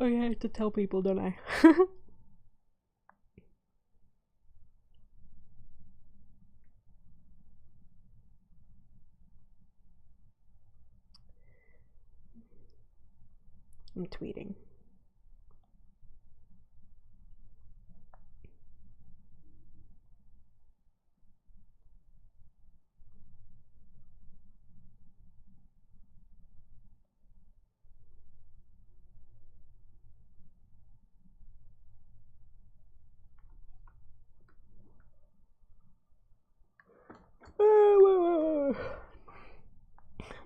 Oh yeah, I have to tell people, don't I? I'm tweeting.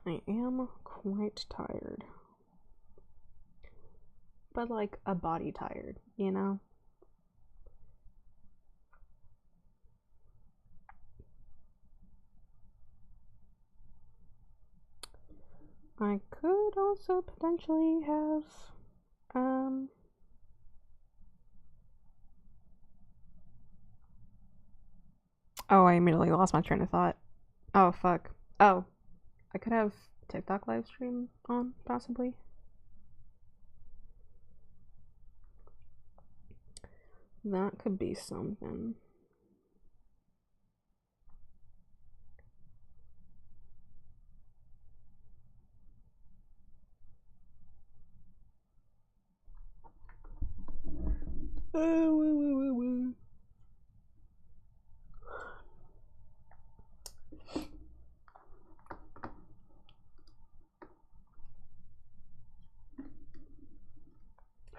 I am quite tired. But like a body tired, you know? I could also potentially have oh, I immediately lost my train of thought. Oh fuck. Oh, I could have TikTok live stream on, possibly. That could be something.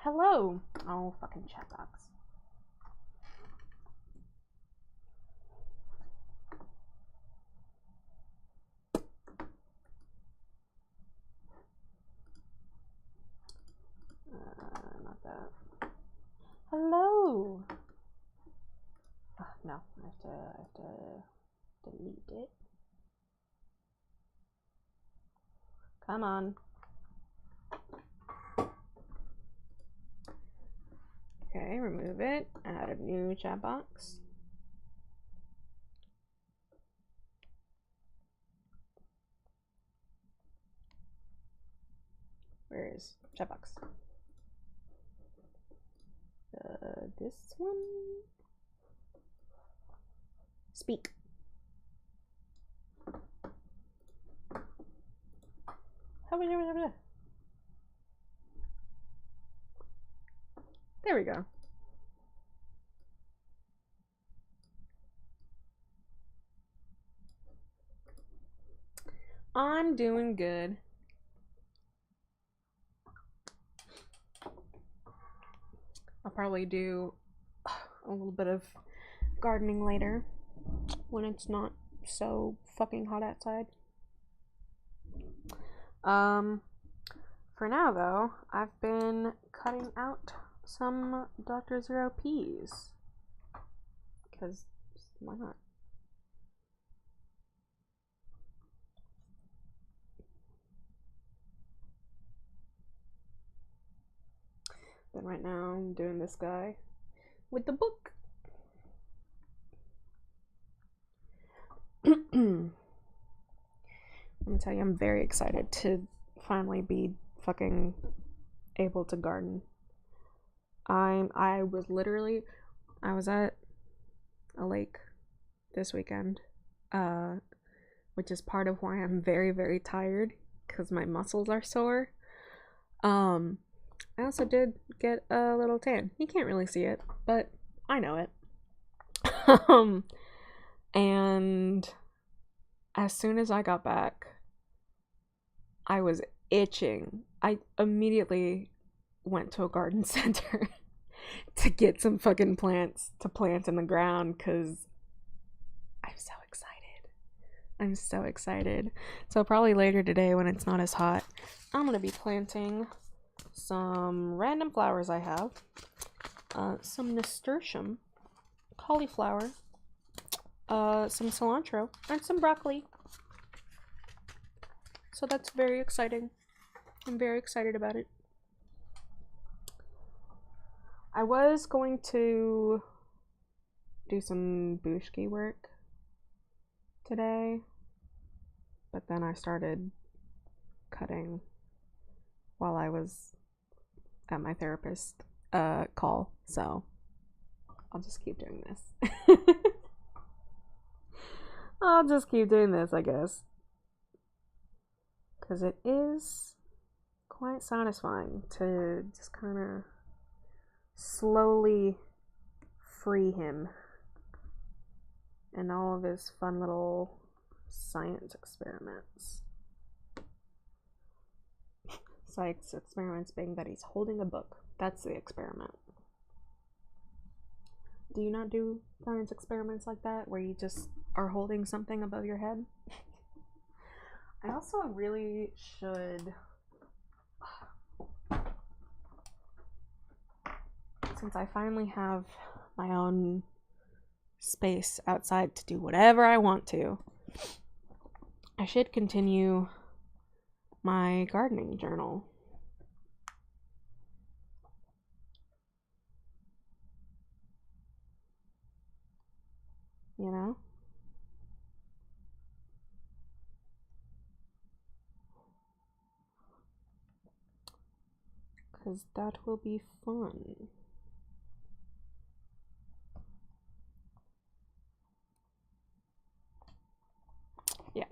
Hello. Oh, fucking chat box. Not that. Hello. Oh, no, I have to delete it. Come on. Okay, remove it. Add a new chat box. Where is chat box? This one? Speak. There we go. I'm doing good. I'll probably do a little bit of gardening later when it's not so fucking hot outside. For now though, I've been cutting out some Dr. Zero peas. Because why not? Then right now I'm doing this guy with the book. Let me tell you, I'm very excited to finally be fucking able to garden. I was at a lake this weekend, which is part of why I'm very, very tired, because my muscles are sore. I also did get a little tan. You can't really see it, but I know it. And as soon as I got back, I was itching. I immediately went to a garden center to get some fucking plants to plant in the ground because I'm so excited. I'm so excited. So probably later today when it's not as hot, I'm gonna be planting some random flowers I have, some nasturtium, cauliflower, some cilantro, and some broccoli. So that's very exciting. I'm very excited about it. I was going to do some bushki work today, but then I started cutting while I was at my therapist call, so I'll just keep doing this. I'll just keep doing this, I guess. Because it is quite satisfying to just kind of slowly free him and all of his fun little science experiments. Science experiments being that he's holding a book. That's the experiment. Do you not do science experiments like that, where you just are holding something above your head? I also really should, since I finally have my own space outside to do whatever I want to, I should continue my gardening journal. You know? Because that will be fun. Yeah.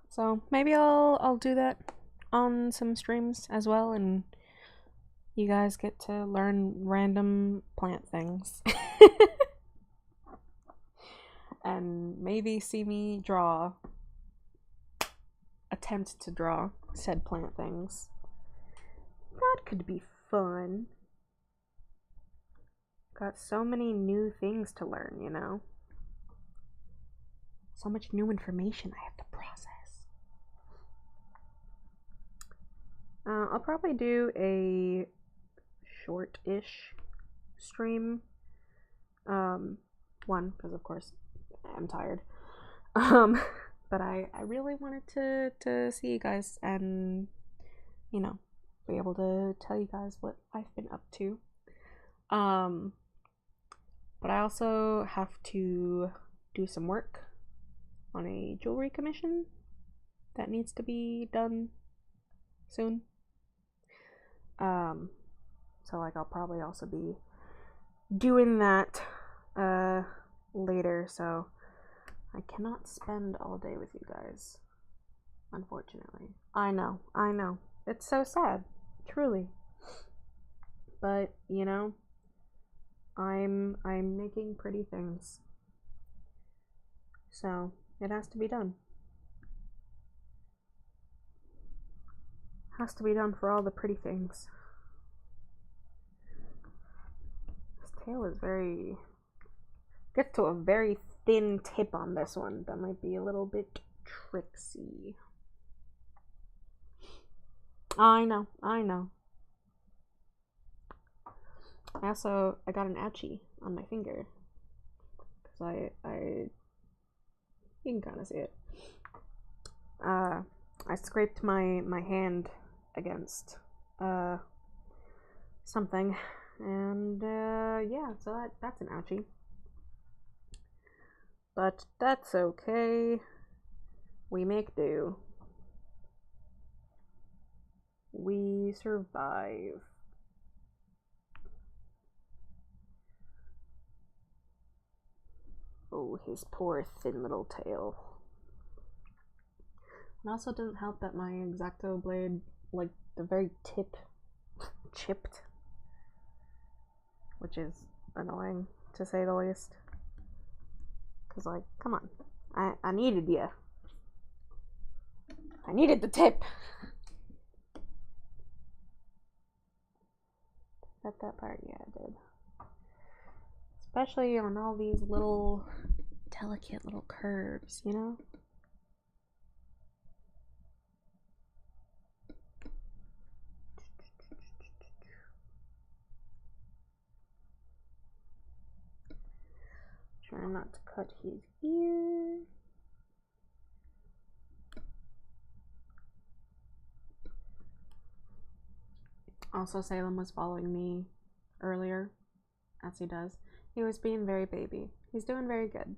So maybe I'll do that on some streams as well, and you guys get to learn random plant things. And maybe see me attempt to draw said plant things. That could be fun. Got so many new things to learn, you know? So much new information I have to process. I'll probably do a short-ish stream. One, because of course I'm tired. But I really wanted to see you guys and, you know, be able to tell you guys what I've been up to. But I also have to do some work on a jewelry commission that needs to be done soon. So like I'll probably also be doing that later, so I cannot spend all day with you guys, unfortunately. I know. It's so sad, truly. But, you know, I'm making pretty things. So, it has to be done. Has to be done for all the pretty things. This tail is gets to a very thin tip on this one. That might be a little bit tricksy. I know. I got an ouchie on my finger. Because you can kind of see it. I scraped my hand against something, and yeah, so that's an ouchie. But that's okay. We make do. We survive. Oh, his poor thin little tail. It also doesn't help that my X-Acto blade, like the very tip, chipped, which is annoying to say the least. Cause like, come on, I needed you. I needed the tip. Cut that part, yeah, I did. Especially on all these little delicate little curves, you know? Try not to cut his ear. Also, Salem was following me earlier, as he does. He was being very baby. He's doing very good.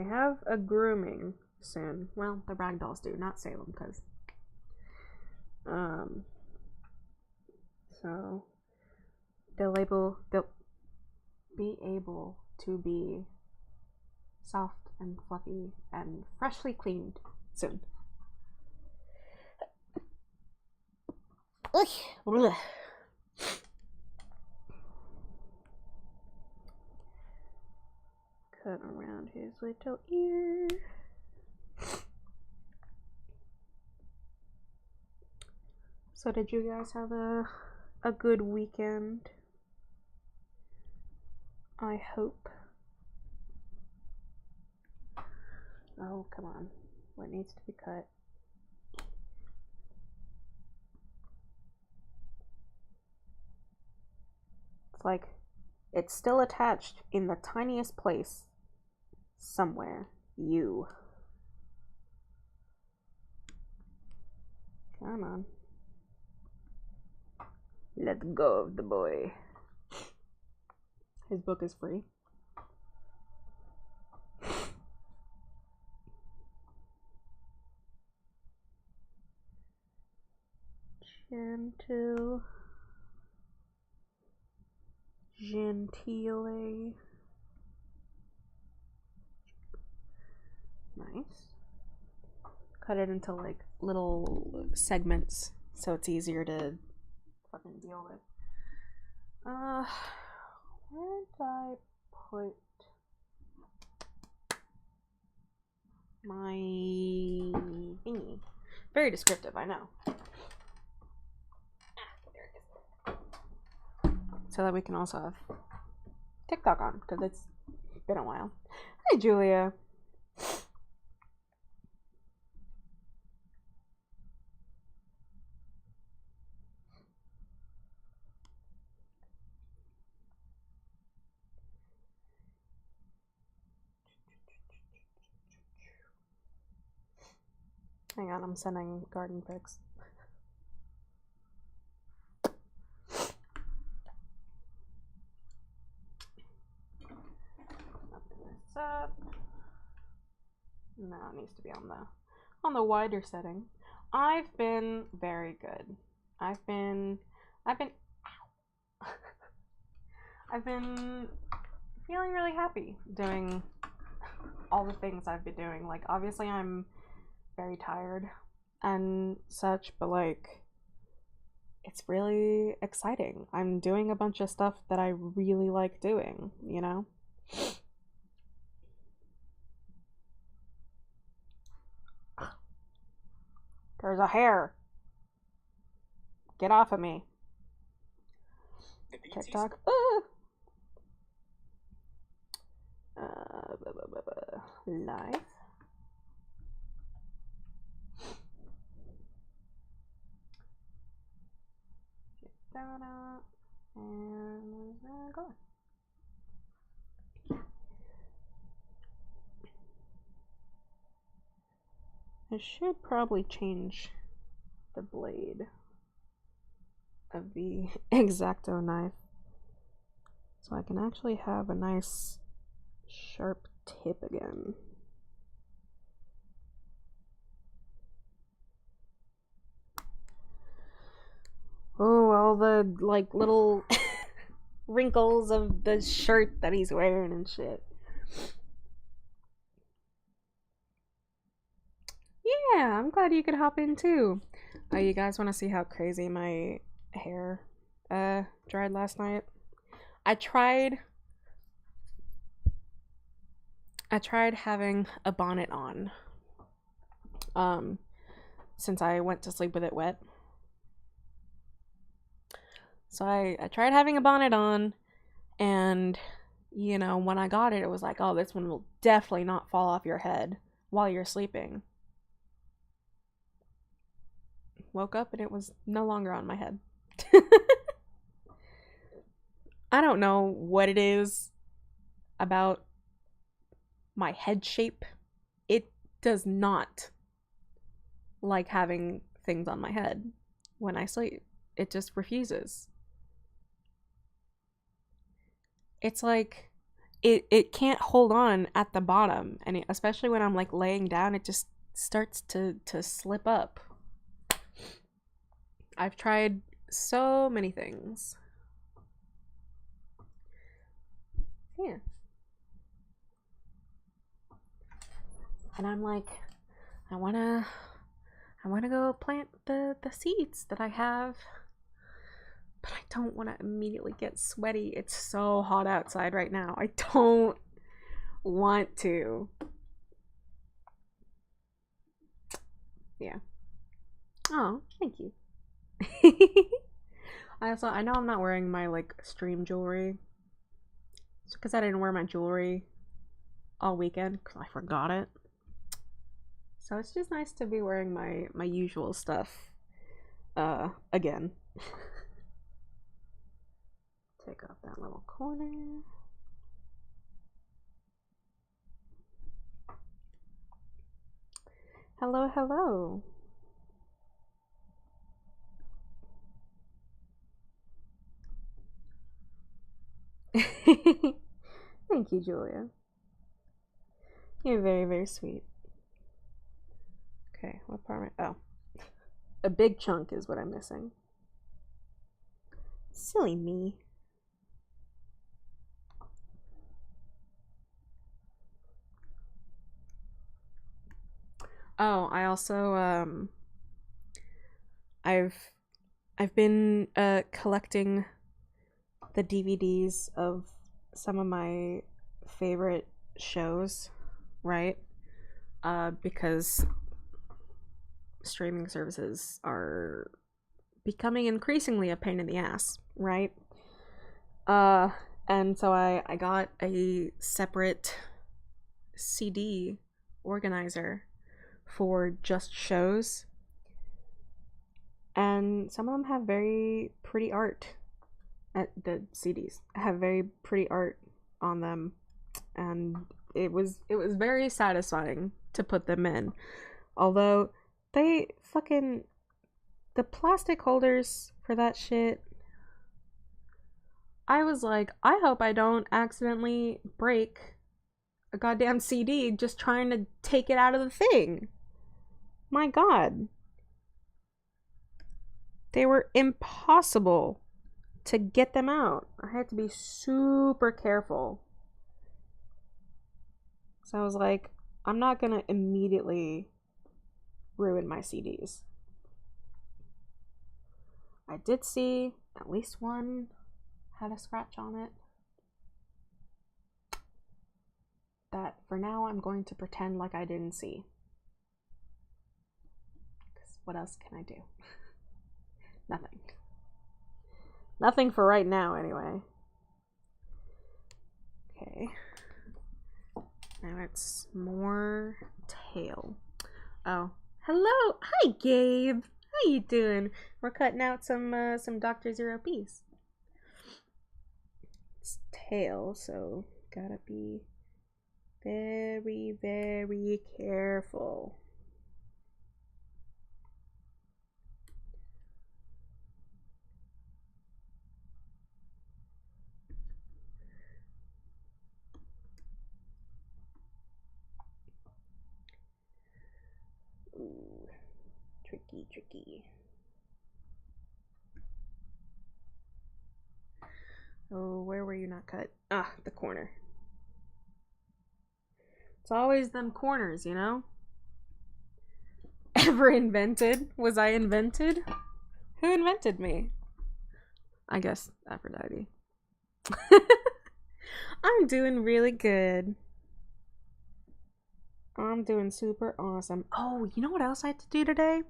They have a grooming soon. Well, the Ragdolls do, not Salem, because so they'll be able to be soft and fluffy and freshly cleaned soon. Cut around his little ear. So did you guys have a good weekend? I hope. Oh, come on. What needs to be cut? It's like it's still attached in the tiniest place somewhere. You. Come on. Let go of the boy. His book is free. Gentile. Gentile. Nice. Cut it into like little segments so it's easier to fucking deal with. Where did I put my thingy? Very descriptive, I know. There it is. So that we can also have TikTok on, because it's been a while. Hi, Julia. Hang on, I'm sending garden pics. Open this up. No, it needs to be on the wider setting. I've been very good. I've been feeling really happy doing all the things I've been doing. Like, obviously I'm very tired and such, but like it's really exciting. I'm doing a bunch of stuff that I really like doing, you know? There's a hair. Get off of me. TikTok. Live. That up and go. I should probably change the blade of the X-Acto knife so I can actually have a nice sharp tip again. Oh, all the like little wrinkles of the shirt that he's wearing and shit. Yeah, I'm glad you could hop in too. You guys want to see how crazy my hair dried last night? I tried having a bonnet on since I went to sleep with it wet. So I tried having a bonnet on, and you know, when I got it, it was like, oh, this one will definitely not fall off your head while you're sleeping. Woke up and it was no longer on my head. I don't know what it is about my head shape. It does not like having things on my head when I sleep. It just refuses. It's like it can't hold on at the bottom, and especially when I'm like laying down, it just starts to slip up. I've tried so many things. Yeah. And I'm like, I wanna go plant the seeds that I have, but I don't want to immediately get sweaty. It's so hot outside right now. I don't want to. Yeah. Oh, thank you. I know I'm not wearing my like stream jewelry. It's because I didn't wear my jewelry all weekend because I forgot it. So it's just nice to be wearing my usual stuff again. Take off that little corner. Hello, hello. Thank you, Julia. You're very, very sweet. Okay, what part am I? Oh. A big chunk is what I'm missing. Silly me. Oh, I also I've been collecting the DVDs of some of my favorite shows, right? Because streaming services are becoming increasingly a pain in the ass, right? And so I got a separate CD organizer for just shows, and some of them have very pretty art. The CDs have very pretty art on them, and it was very satisfying to put them in. Although they fucking the plastic holders for that shit, I was like, I hope I don't accidentally break a goddamn CD just trying to take it out of the thing. My god. They were impossible to get them out. I had to be super careful. So I was like, I'm not gonna immediately ruin my CDs. I did see at least one had a scratch on it. That for now I'm going to pretend like I didn't see. Because what else can I do? Nothing. Nothing for right now, anyway. Okay. Now it's more tail. Oh, hello. Hi, Gabe. How you doing? We're cutting out some Dr. Zero piece. It's tail, so gotta be very, very careful. Ooh, tricky, tricky. Oh, where were you not cut? Ah, the corner. It's always them corners, you know? Ever invented? Was I invented? Who invented me? I guess Aphrodite. I'm doing really good. I'm doing super awesome. Oh, you know what else I have to do today?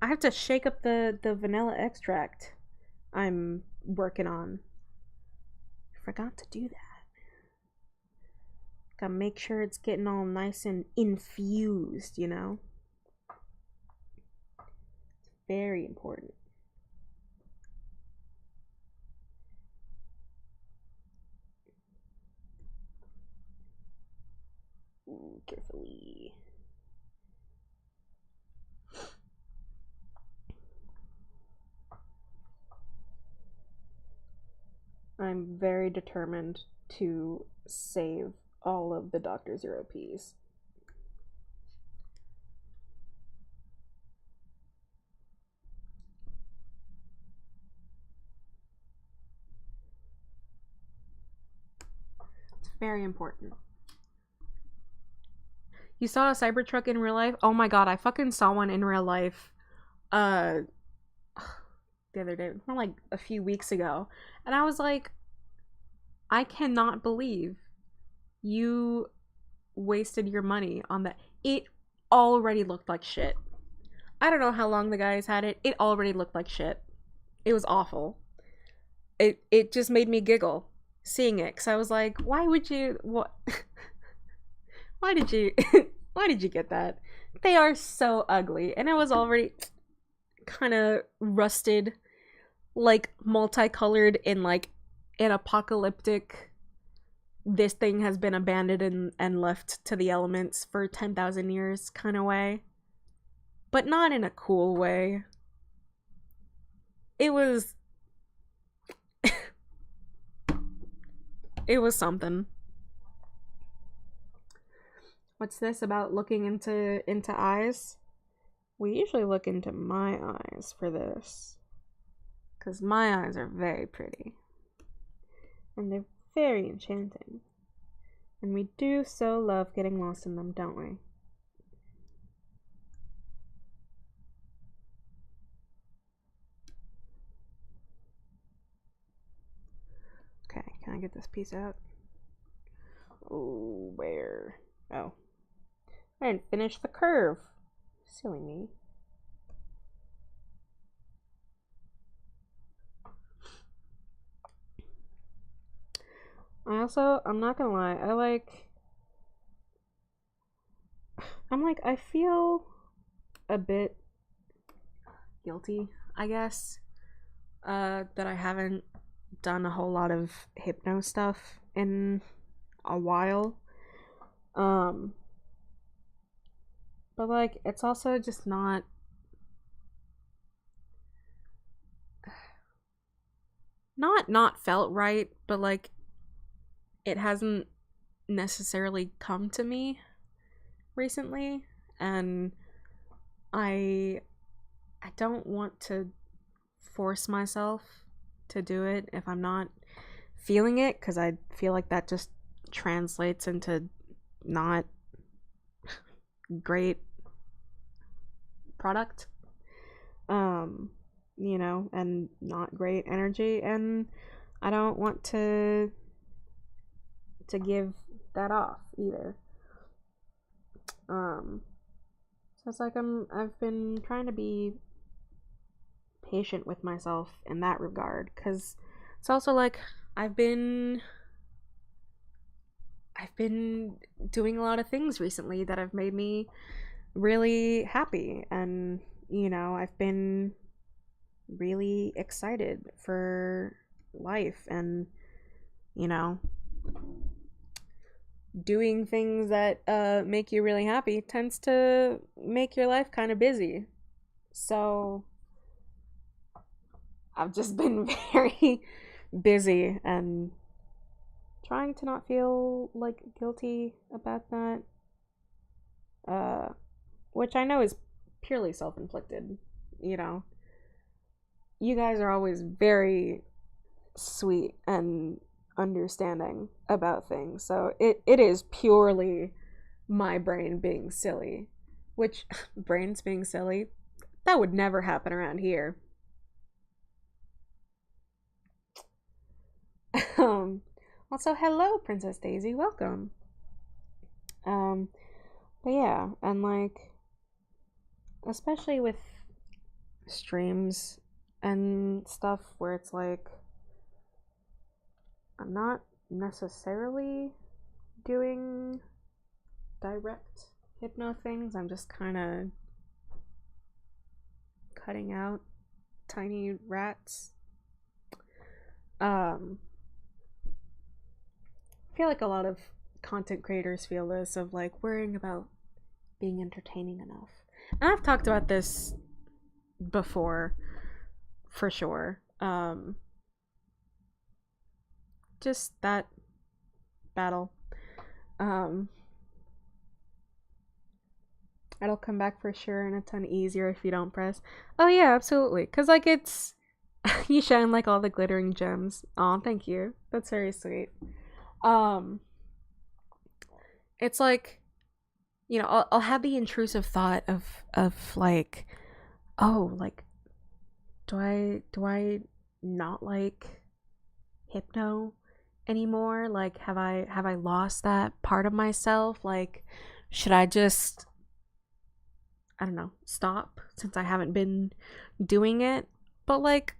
I have to shake up the vanilla extract I'm working on. I forgot to do that. Gotta make sure it's getting all nice and infused, you know? It's very important. Ooh, carefully. I'm very determined to save all of the Dr. Zero P's. It's very important. You saw a Cybertruck in real life? Oh my god, I fucking saw one in real life. Uh, the other day, more like a few weeks ago, and I was like, I cannot believe you wasted your money on that. It already looked like shit. I don't know how long the guys had it. It already looked like shit. It was awful. It just made me giggle seeing it, because I was like, why would you, what? Why did you why did you get that? They are so ugly, and it was already kind of rusted, like multicolored in like an apocalyptic, this thing has been abandoned and left to the elements for 10,000 years kind of way. But not in a cool way. It was it was something. What's this about looking into eyes? We usually look into my eyes for this, because my eyes are very pretty. And they're very enchanting. And we do so love getting lost in them, don't we? Okay, can I get this piece out? Oh, where? Oh. I didn't finish the curve. Silly me. I'm not gonna lie, I feel a bit guilty, I guess, that I haven't done a whole lot of hypno stuff in a while. But like, it's also just not felt right, but like, it hasn't necessarily come to me recently, and I don't want to force myself to do it if I'm not feeling it, because I feel like that just translates into not great product, you know, and not great energy, and I don't want to give that off either. So it's like I've been trying to be patient with myself in that regard, because it's also like I've been doing a lot of things recently that have made me really happy, and you know, I've been really excited for life, and you know, doing things that make you really happy tends to make your life kind of busy. So I've just been very busy and trying to not feel like guilty about that, uh which I know is purely self-inflicted. You know, you guys are always very sweet and understanding about things, so it is purely my brain being silly, which brains being silly, that would never happen around here. um Also, hello Princess Daisy, welcome. um but yeah, and like, especially with streams and stuff where it's like I'm not necessarily doing direct hypno things, I'm just kind of cutting out tiny rats. I feel like a lot of content creators feel this, of like worrying about being entertaining enough. And I've talked about this before, for sure. just that battle. Um, it'll come back for sure and a ton easier if you don't press. Oh yeah, absolutely. Cause like it's you shine like all the glittering gems. Oh, thank you. That's very sweet. Um, it's like I'll have the intrusive thought of like, oh, like do I not like hypno anymore? Like have I lost that part of myself? Like should I just, I don't know, stop since I haven't been doing it? But like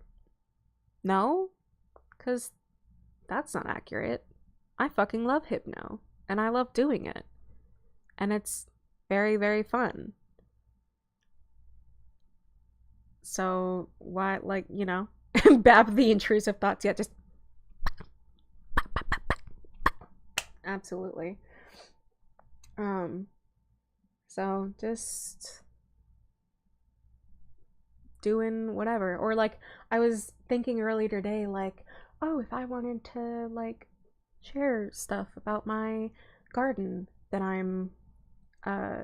no, cuz that's not accurate. I fucking love hypno and I love doing it. And it's very very fun. So why, like, bab the intrusive thoughts. Yeah, just absolutely. Um, so just doing whatever. Or like I was thinking earlier today, like, oh, if I wanted to like share stuff about my garden that I'm uh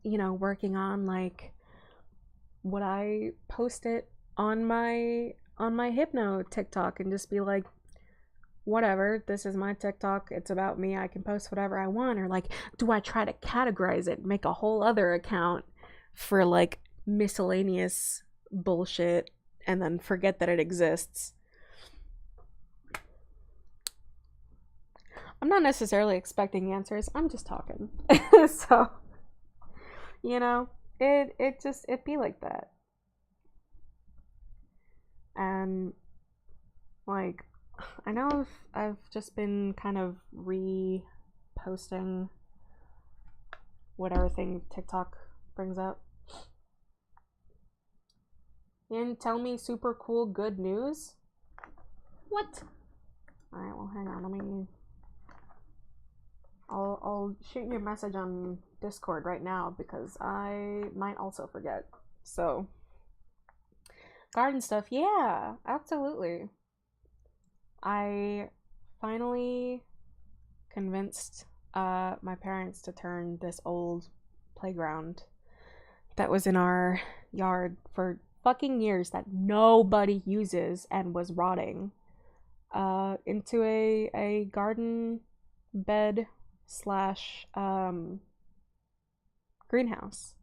working on, like would I post it on my hypno TikTok and just be like, whatever, this is my TikTok, it's about me, I can post whatever I want? Or like, do I try to categorize it, make a whole other account for like miscellaneous bullshit and then forget that it exists? I'm not necessarily expecting answers, I'm just talking. So, you know, it be like that. And like I know I've just been kind of reposting whatever thing TikTok brings up. You didn't tell me super cool good news? What? Alright, well hang on, I'll shoot you a message on Discord right now because I might also forget. So garden stuff, yeah, absolutely. I finally convinced my parents to turn this old playground that was in our yard for fucking years that nobody uses and was rotting into a garden bed slash greenhouse.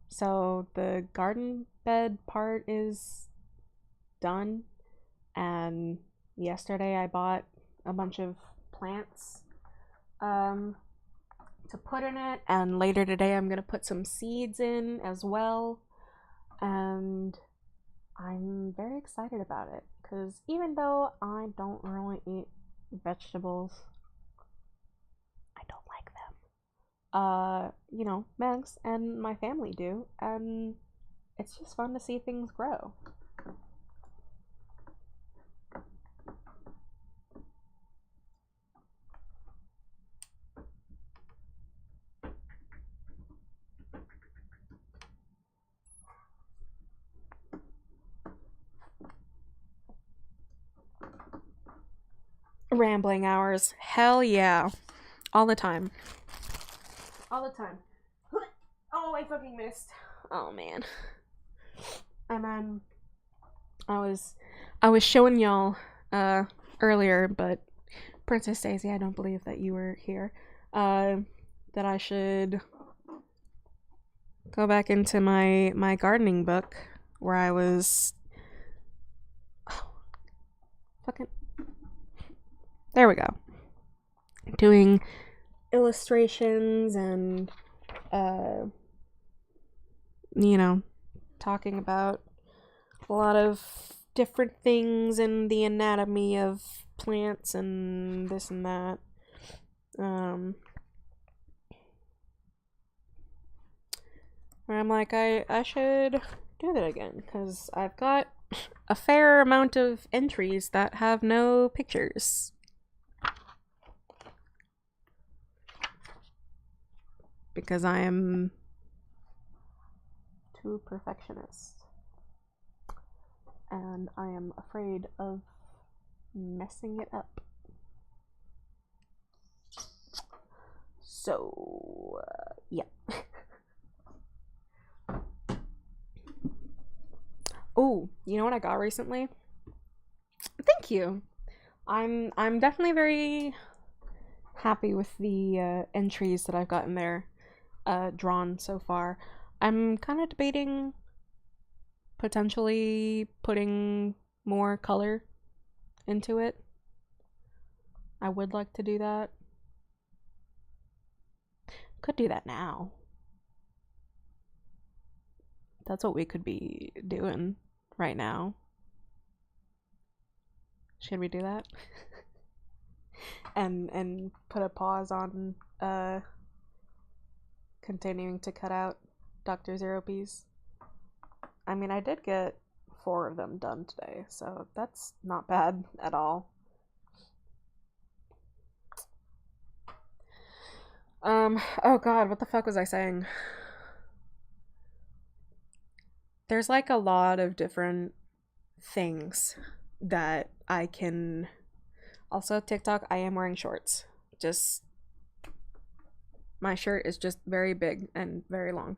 So the garden bed part is done, and yesterday I bought a bunch of plants um, to put in it, and later today I'm gonna put some seeds in as well, and I'm very excited about it because even though I don't really eat vegetables, I don't like them. Megs and my family do, and it's just fun to see things grow. Rambling hours. Hell yeah. All the time. All the time. Oh, I fucking missed. Oh man. And then I was showing y'all earlier, but Princess Daisy, I don't believe that you were here. That I should go back into my gardening book where I was fucking there we go. Doing illustrations and talking about a lot of different things in the anatomy of plants and this and that. Where I'm like, I should do that again because I've got a fair amount of entries that have no pictures. Because I am too perfectionist. And I am afraid of messing it up. So, yeah. Oh, you know what I got recently? Thank you. I'm definitely very happy with the entries that I've gotten there drawn so far. I'm kind of debating potentially putting more color into it. I would like to do that. Could do that now. That's what we could be doing right now. Should we do that? and put a pause on continuing to cut out Dr. Zero P's. I mean, I did get 4 of them done today, so that's not bad at all. Oh god, what the fuck was I saying? There's like a lot of different things that I can. Also, TikTok, I am wearing shorts. Just. My shirt is just very big and very long.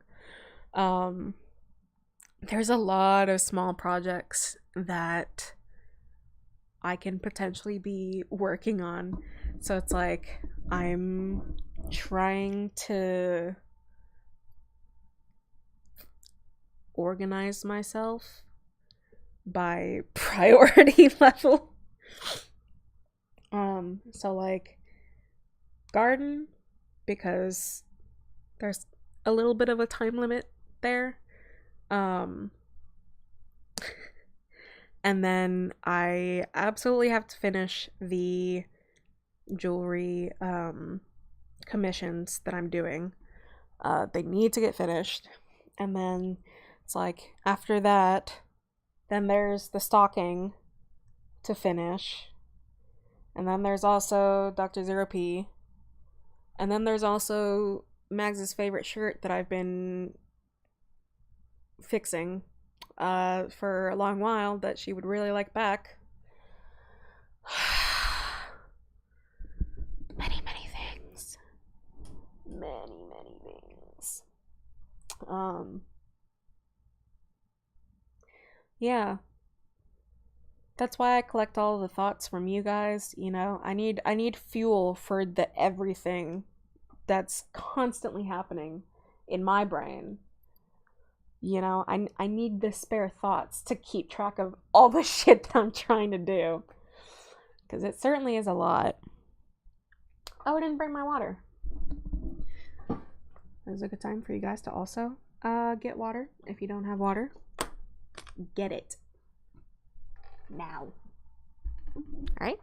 There's a lot of small projects that I can potentially be working on. So it's like I'm trying to organize myself by priority level. So like garden, because there's a little bit of a time limit there. And then I absolutely have to finish the jewelry commissions that I'm doing. They need to get finished. And then it's like after that, then there's the stocking to finish. And then there's also Dr. Zero P. And then there's also Mags's favorite shirt that I've been fixing for a long while that she would really like back. Many things. Many things. Yeah. That's why I collect all the thoughts from you guys, you know. I need fuel for the everything that's constantly happening in my brain. You know, I need the spare thoughts to keep track of all the shit that I'm trying to do. Because it certainly is a lot. Oh, I didn't bring my water. This is a good time for you guys to also get water. If you don't have water, get it. Now. Alright?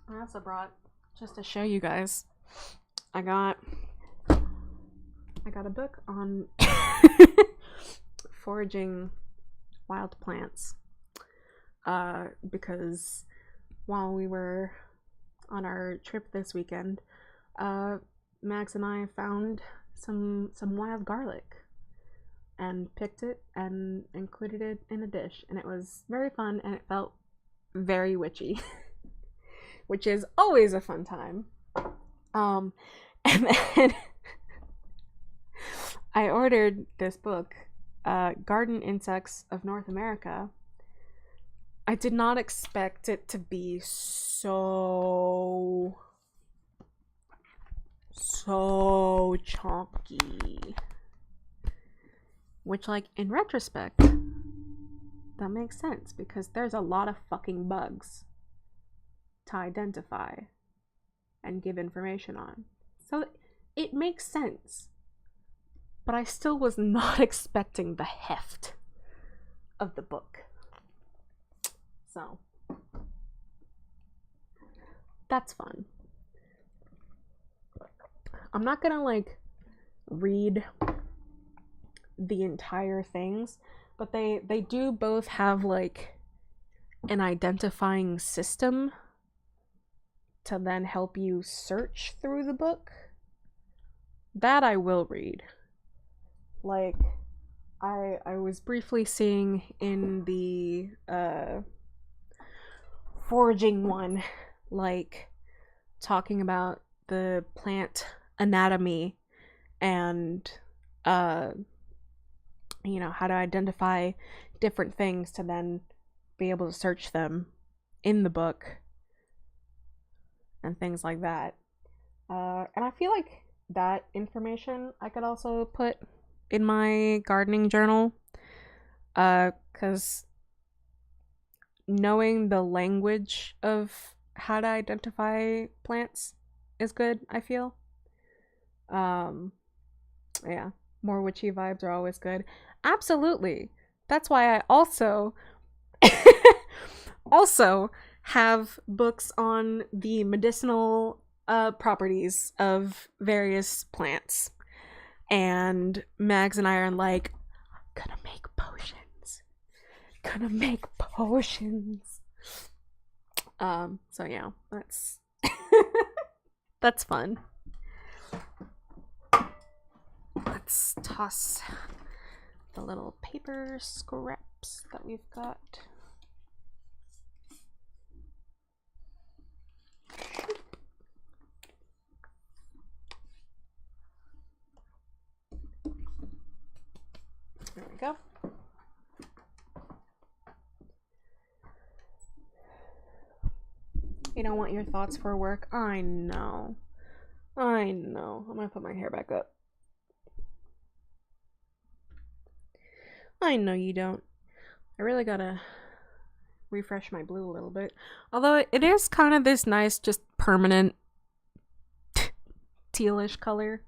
I also brought, just to show you guys, I got a book on foraging wild plants. Because while we were on our trip this weekend, Max and I found some wild garlic and picked it and included it in a dish, and it was very fun and it felt very witchy. Which is always a fun time. And then I ordered this book, Garden Insects of North America. I did not expect it to be so chunky. Which, like, in retrospect, that makes sense because there's a lot of fucking bugs to identify and give information on. So it makes sense. But I still was not expecting the heft of the book. So that's fun. I'm not gonna like read the entire things, but they do both have like an identifying system to then help you search through the book. That I will read. Like I was briefly seeing in the foraging one, like talking about the plant anatomy and you know, how to identify different things to then be able to search them in the book and things like that. And I feel like that information I could also put in my gardening journal, because knowing the language of how to identify plants is good, I feel. Yeah, more witchy vibes are always good. Absolutely. That's why I also also have books on the medicinal properties of various plants. And Mags and I are like, gonna make potions. Gonna make potions. So yeah, that's that's fun. Let's toss the little paper scraps that we've got. There we go. You don't want your thoughts for work? I know. I know. I'm gonna put my hair back up. I know you don't. I really gotta refresh my blue a little bit. Although it is kind of this nice, just permanent tealish color.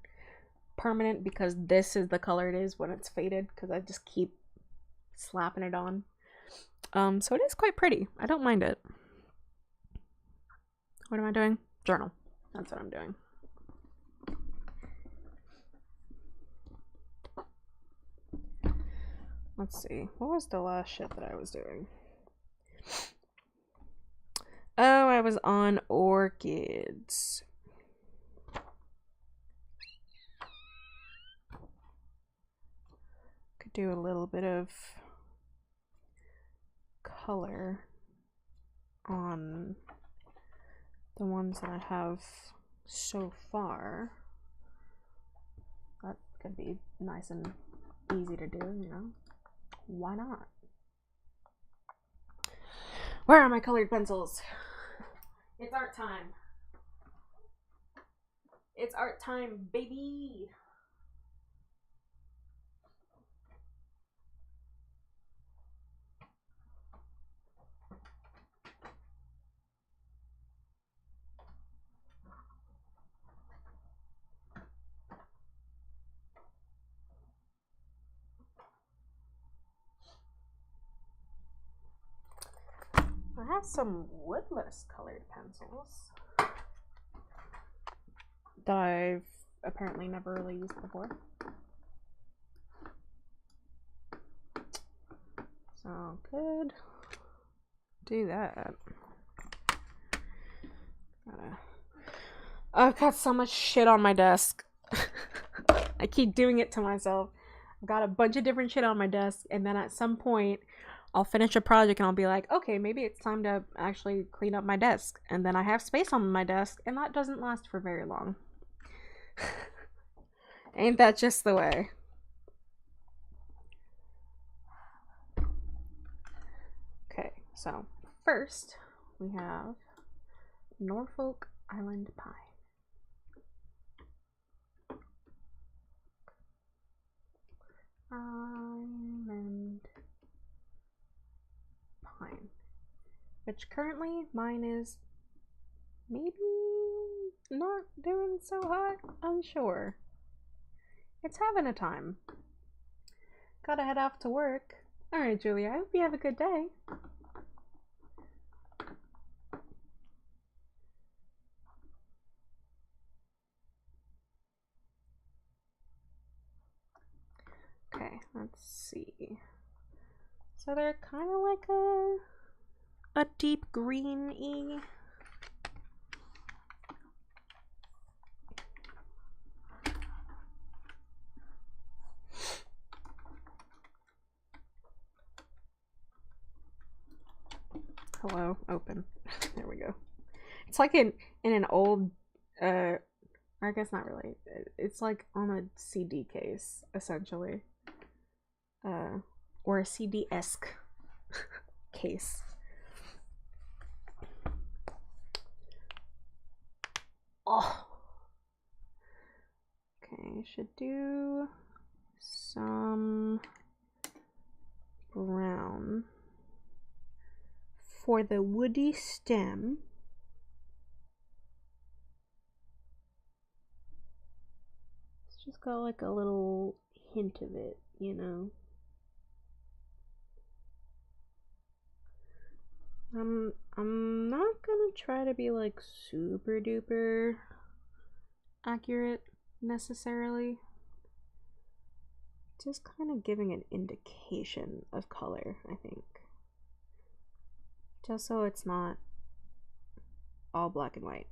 Permanent because this is the color it is when it's faded, because I just keep slapping it on. So it is quite pretty. I don't mind it. What am I doing? Journal. That's what I'm doing. Let's see. What was the last shit that I was doing? Oh, I was on orchids. Could do a little bit of color on the ones that I have so far. That could be nice and easy to do, you know? Why not? Where are my colored pencils? It's art time. It's art time, baby. I have some woodless colored pencils that I've apparently never really used before. So could do that. I've got so much shit on my desk. I keep doing it to myself. I've got a bunch of different shit on my desk, and then at some point I'll finish a project and I'll be like, okay, maybe it's time to actually clean up my desk. And then I have space on my desk, and that doesn't last for very long. Ain't that just the way? Okay, so first we have Norfolk Island Pine. Island Pine, which currently mine is maybe not doing so hot, unsure. It's having a time. Gotta head off to work. Alright, Julia, I hope you have a good day. Let's see. So they're kind of like a deep green-y. Hello, open. There we go. It's like in an old, I guess not really. It's like on a CD case, essentially. Or a CD-esque case. Oh. Okay, should do some brown for the woody stem. It's just got like a little hint of it, you know. I'm not gonna try to be like super duper accurate necessarily. Just kind of giving an indication of color, I think. Just so it's not all black and white.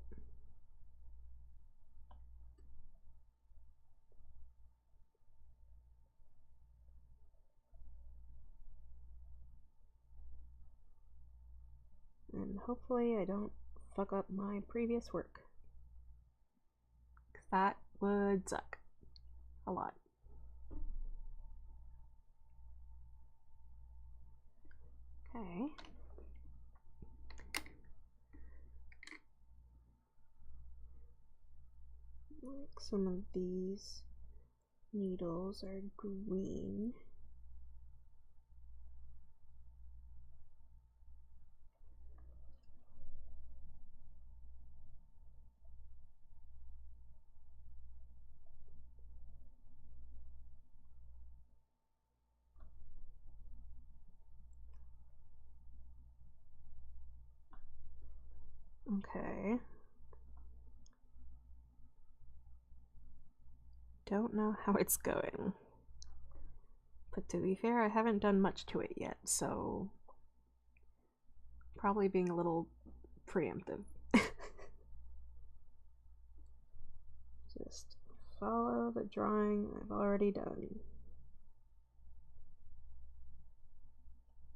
And hopefully I don't fuck up my previous work. Because that would suck. A lot. Okay. Like some of these needles are green. Okay. Don't know how it's going. But to be fair, I haven't done much to it yet, so probably being a little preemptive. Just follow the drawing I've already done.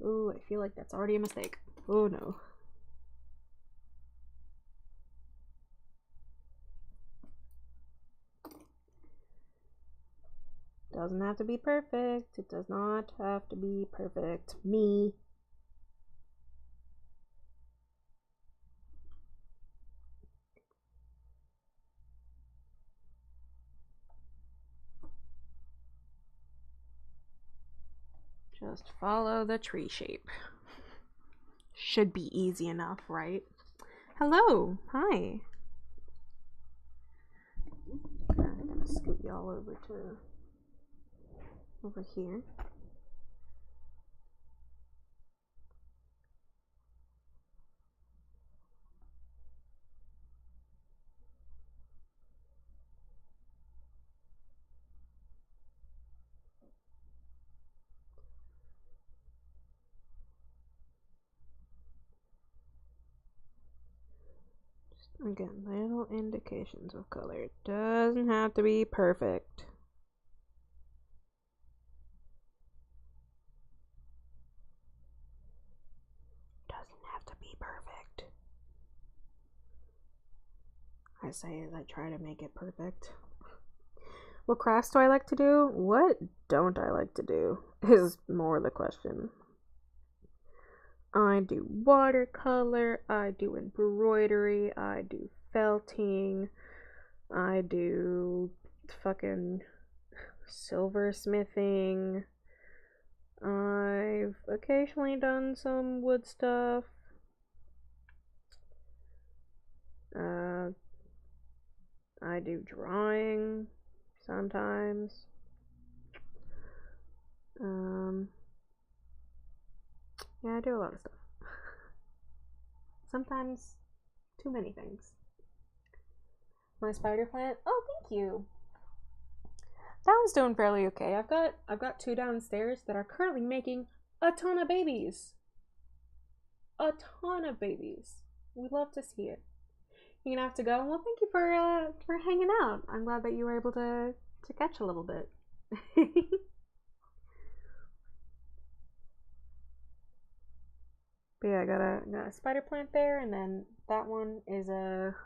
Ooh, I feel like that's already a mistake. Oh no. Doesn't have to be perfect. It does not have to be perfect. Me. Just follow the tree shape. Should be easy enough, right? Hello. Hi. I'm gonna scoot y'all over here. Again, little indications of color. It doesn't have to be perfect. Doesn't have to be perfect. I say as I try to make it perfect. What crafts do I like to do? What don't I like to do is more the question. I do watercolor, I do embroidery, I do felting, I do fucking silversmithing. I've occasionally done some wood stuff. I do drawing sometimes. Yeah, I do a lot of stuff. Sometimes too many things. My spider plant. Oh, thank you. that one's doing fairly okay. I've got two downstairs that are currently making a ton of babies. A ton of babies. We love to see it. You're gonna have to go. Well, thank you for hanging out. I'm glad that you were able to catch a little bit. But yeah, I got a spider plant there, and then that one is a,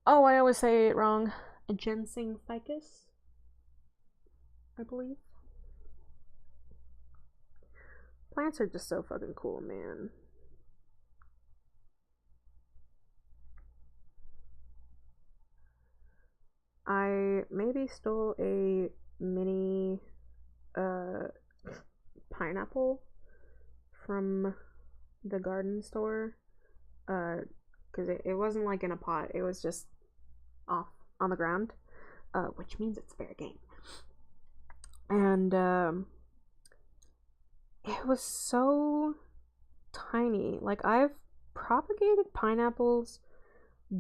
oh, I always say it wrong, a ginseng ficus, I believe. Plants are just so fucking cool, man. I maybe stole a mini pineapple from the garden store, because it wasn't like in a pot, it was just off on the ground, which means it's fair game. And it was so tiny. Like, I've propagated pineapples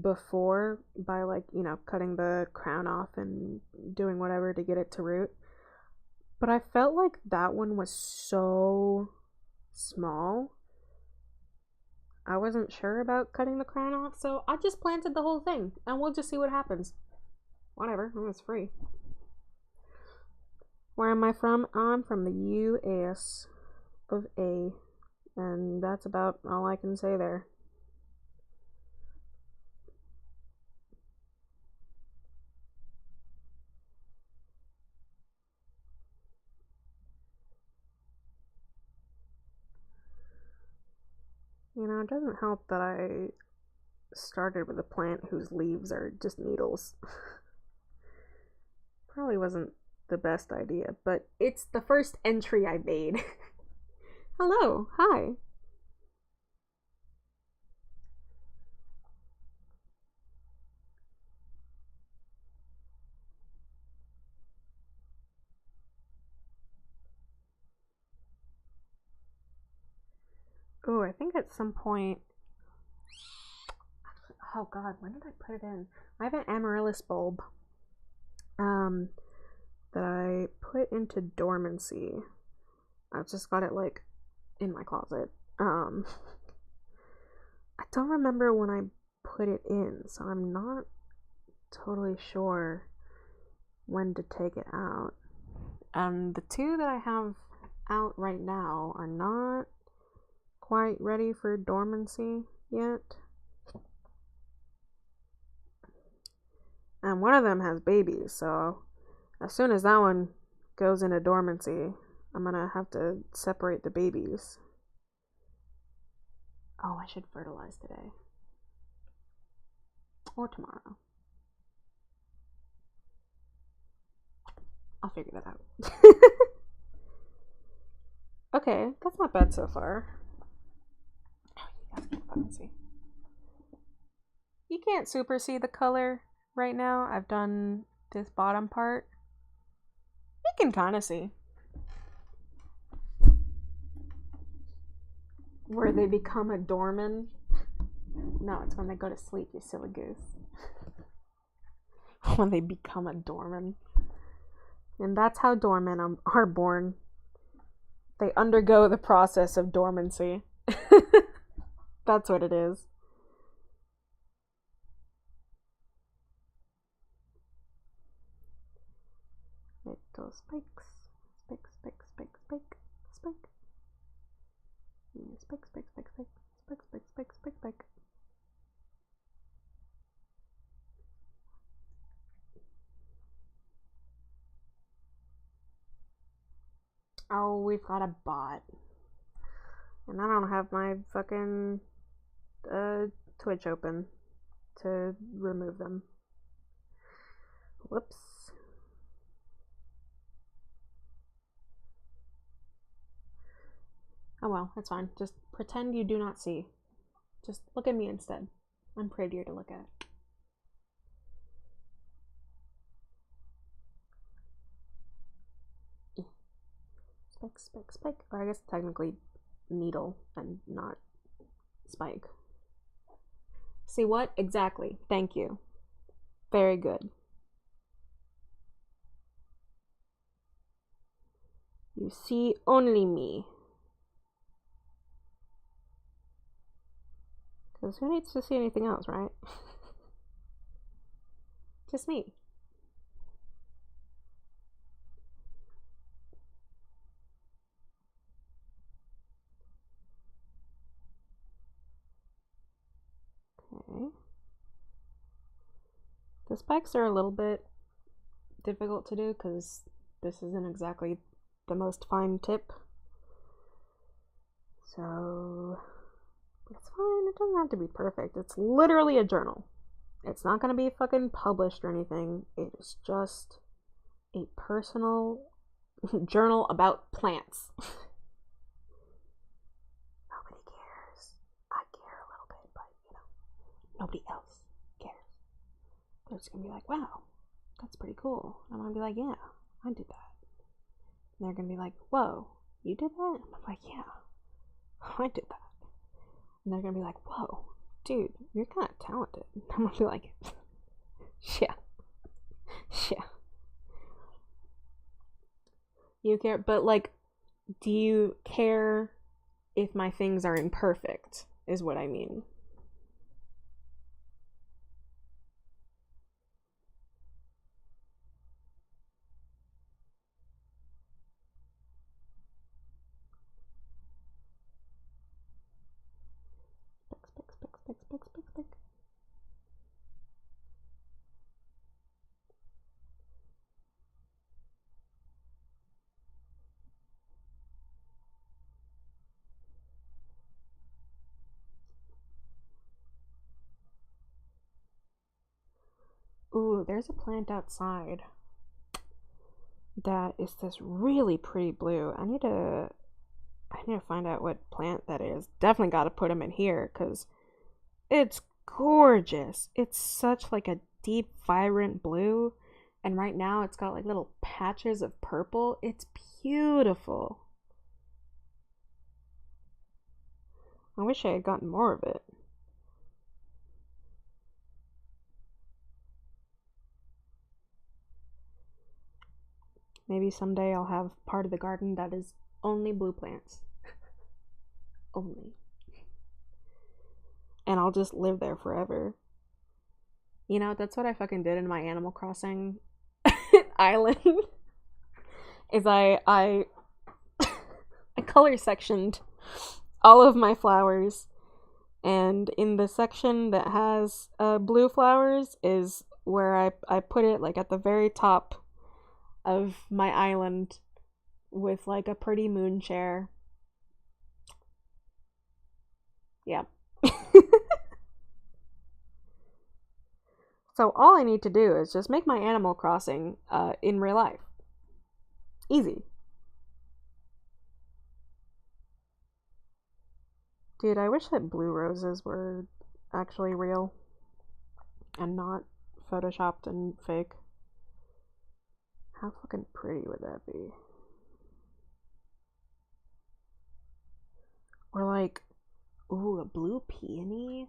before by, like, you know, cutting the crown off and doing whatever to get it to root. But I felt like that one was so small. I wasn't sure about cutting the crown off, so I just planted the whole thing, and we'll just see what happens. Whatever, it's free. Where am I from? I'm from the US of A, and that's about all I can say there. You know, it doesn't help that I started with a plant whose leaves are just needles. Probably wasn't the best idea, but it's the first entry I made. Hello, hi. Oh, I think at some point. Oh god, when did I put it in? I have an amaryllis bulb that I put into dormancy. I've just got it like in my closet. I don't remember when I put it in, so I'm not totally sure when to take it out. And the two that I have out right now are not quite ready for dormancy yet. And one of them has babies, so as soon as that one goes into dormancy, I'm gonna have to separate the babies. Oh, I should fertilize today. Or tomorrow. I'll figure that out. Okay, that's not bad so far. Oh, you guys can't fucking see. You can't super see the color right now. I've done this bottom part. You can kind of see. Where they become a doorman. No, it's when they go to sleep, you silly goose. When they become a doorman. And that's how doormen are born. They undergo the process of dormancy. That's what it is. Little spikes. Spike, spike, spike, spike, spike. Spike, spike, spike, spike, spike, spike, spike, spike, spike. Oh, we've got a bot. And I don't have my fucking Twitch open to remove them. Whoops. Oh well, that's fine. Just pretend you do not see. Just look at me instead. I'm prettier to look at. Spike, spike, spike. Or I guess technically needle and not spike. See what? Exactly. Thank you. Very good. You see only me. Because who needs to see anything else, right? Just me. Okay. The spikes are a little bit difficult to do because this isn't exactly the most fine tip. So it's fine. It doesn't have to be perfect. It's literally a journal. It's not going to be fucking published or anything. It is just a personal journal about plants. Nobody cares. I care a little bit, but nobody else cares. They're just going to be like, wow, that's pretty cool. I'm going to be like, yeah, I did that. And they're going to be like, whoa, you did that? And I'm like, yeah, I did that. And they're going to be like, whoa, dude, you're kind of talented. And I'm going to be like, yeah. You care, but like, do you care if my things are imperfect, is what I mean. Pick. Ooh, there's a plant outside that is this really pretty blue. I need to find out what plant that is. Definitely got to put them in here because it's gorgeous. It's such like a deep, vibrant blue, and right now it's got like little patches of purple. It's beautiful. I wish I had gotten more of it. Maybe someday I'll have part of the garden that is only blue plants. Only. And I'll just live there forever. That's what I fucking did in my Animal Crossing island. Is I color sectioned all of my flowers, and in the section that has blue flowers is where I put it like at the very top of my island with like a pretty moon chair. Yeah. So all I need to do is just make my Animal Crossing in real life. Easy. Dude, I wish that blue roses were actually real and not photoshopped and fake. How fucking pretty would that be? Or like, ooh, a blue peony?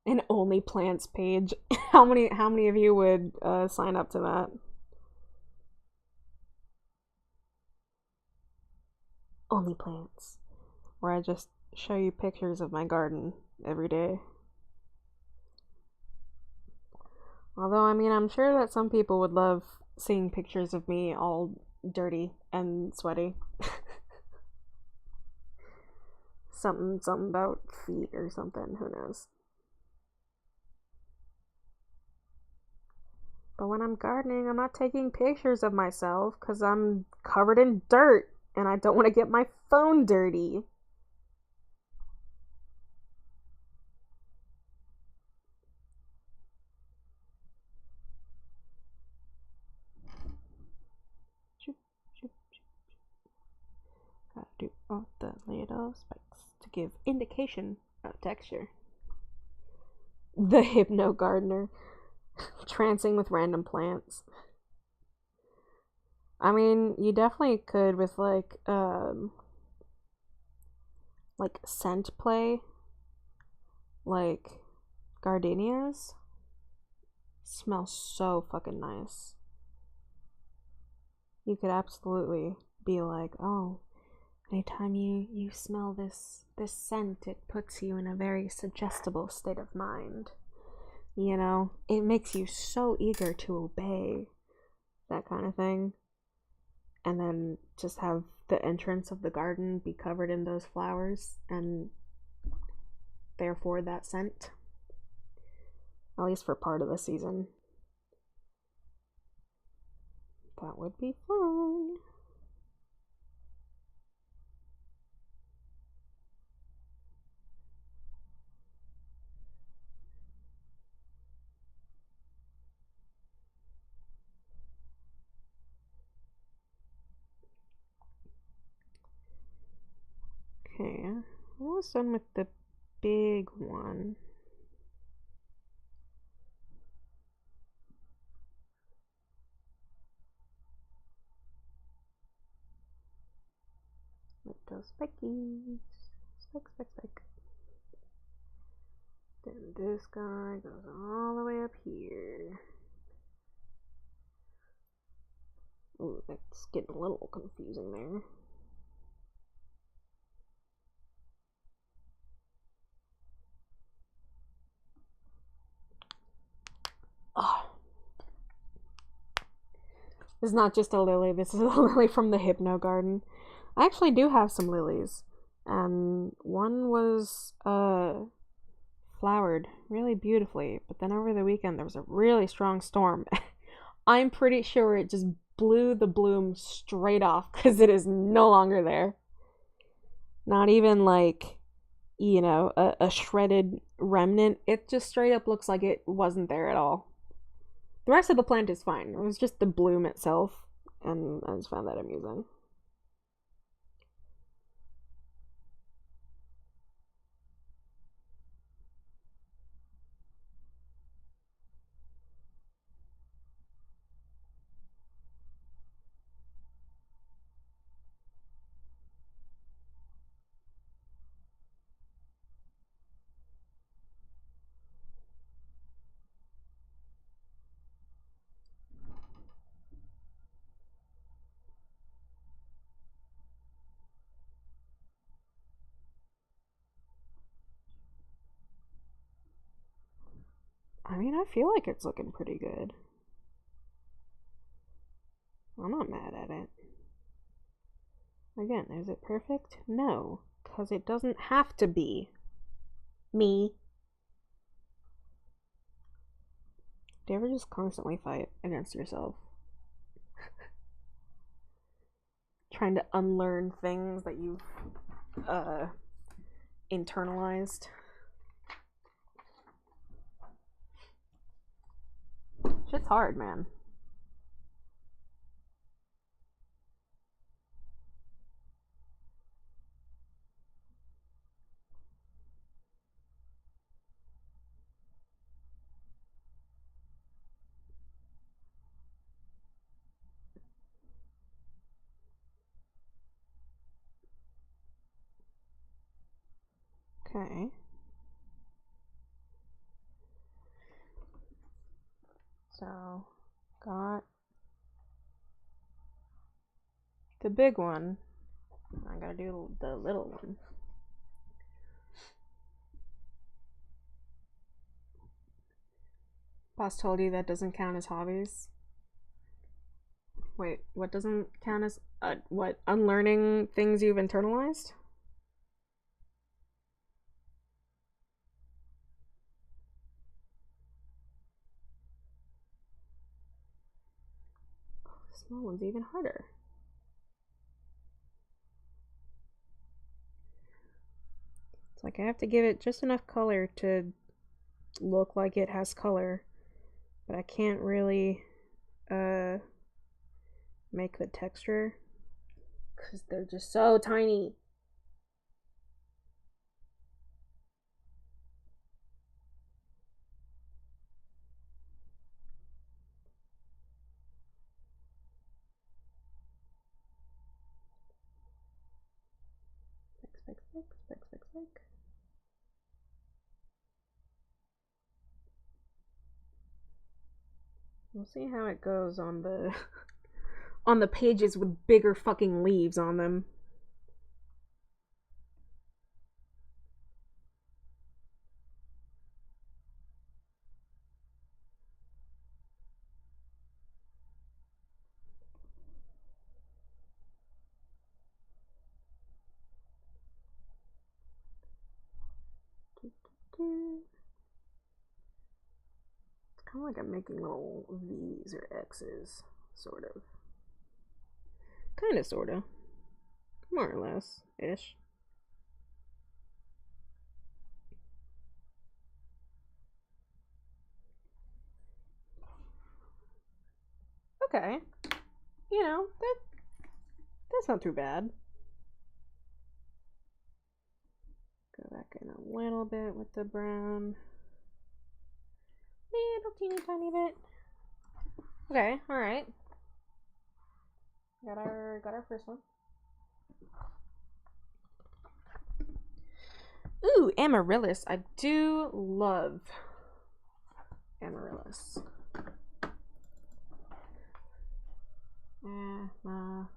An only plants page. How many of you would sign up to that? Only plants. Where I just show you pictures of my garden every day. Although, I mean, I'm sure that some people would love seeing pictures of me all dirty and sweaty. something about feet or something, who knows. But when I'm gardening, I'm not taking pictures of myself because I'm covered in dirt and I don't want to get my phone dirty. Gotta do all the little spikes to give indication of texture. The Hypno Gardener. Trancing with random plants. I mean, you definitely could with like scent play, like gardenias. Smell so fucking nice. You could absolutely be like, oh, anytime you smell this scent, it puts you in a very suggestible state of mind. You know, it makes you so eager to obey, that kind of thing. And then just have the entrance of the garden be covered in those flowers and therefore that scent. At least for part of the season. That would be fun. Okay, I'm almost done with the big one. With those spikes. Spike, spike, spike. Then this guy goes all the way up here. Ooh, that's getting a little confusing there. Oh. This is not just a lily, this is a lily from the Hypno Garden. I actually do have some lilies. And one was flowered really beautifully, but then over the weekend there was a really strong storm. I'm pretty sure it just blew the bloom straight off because it is no longer there. Not even like, you know, a shredded remnant. It just straight up looks like it wasn't there at all. The rest of the plant is fine. It was just the bloom itself, and I just found that amusing. I mean, I feel like it's looking pretty good. I'm not mad at it. Again, is it perfect? No, because it doesn't have to be. Me. Do you ever just constantly fight against yourself? Trying to unlearn things that you've uh, internalized? Shit's hard, man. Okay. So, got the big one. I gotta do the little one. Boss told you that doesn't count as hobbies. Wait, what doesn't count as what? Unlearning things you've internalized? Oh, the small one's even harder. It's like I have to give it just enough color to look like it has color, but I can't really uh make the texture because they're just so tiny. Spike, spike, spike, spike, spike, spike. We'll see how it goes on the on the pages with bigger fucking leaves on them. It's kind of like I'm making little V's or X's, sort of. Kind of, sort of. More or less, ish. Okay. You know, that's not too bad. Go back in a little bit with the brown. Little teeny tiny bit. Okay, alright. Got our first one. Ooh, amaryllis. I do love amaryllis. Amaryllis.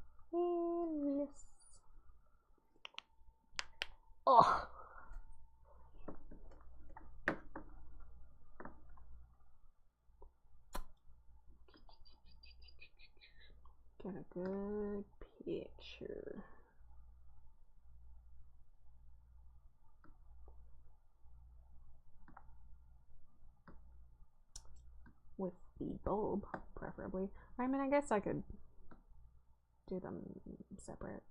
Oh. Get a good picture. With the bulb, preferably. I mean, I guess I could do them separate.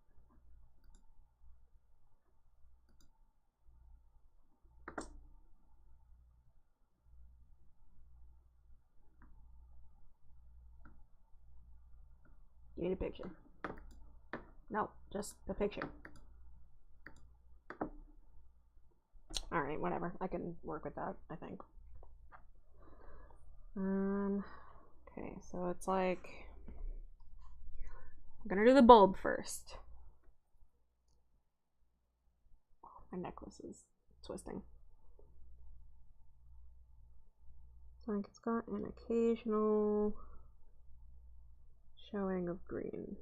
You need a picture. No, just the picture. Alright, whatever. I can work with that, I think. Okay, so it's like I'm gonna do the bulb first. Oh, my necklace is twisting. So like it's got an occasional showing of green.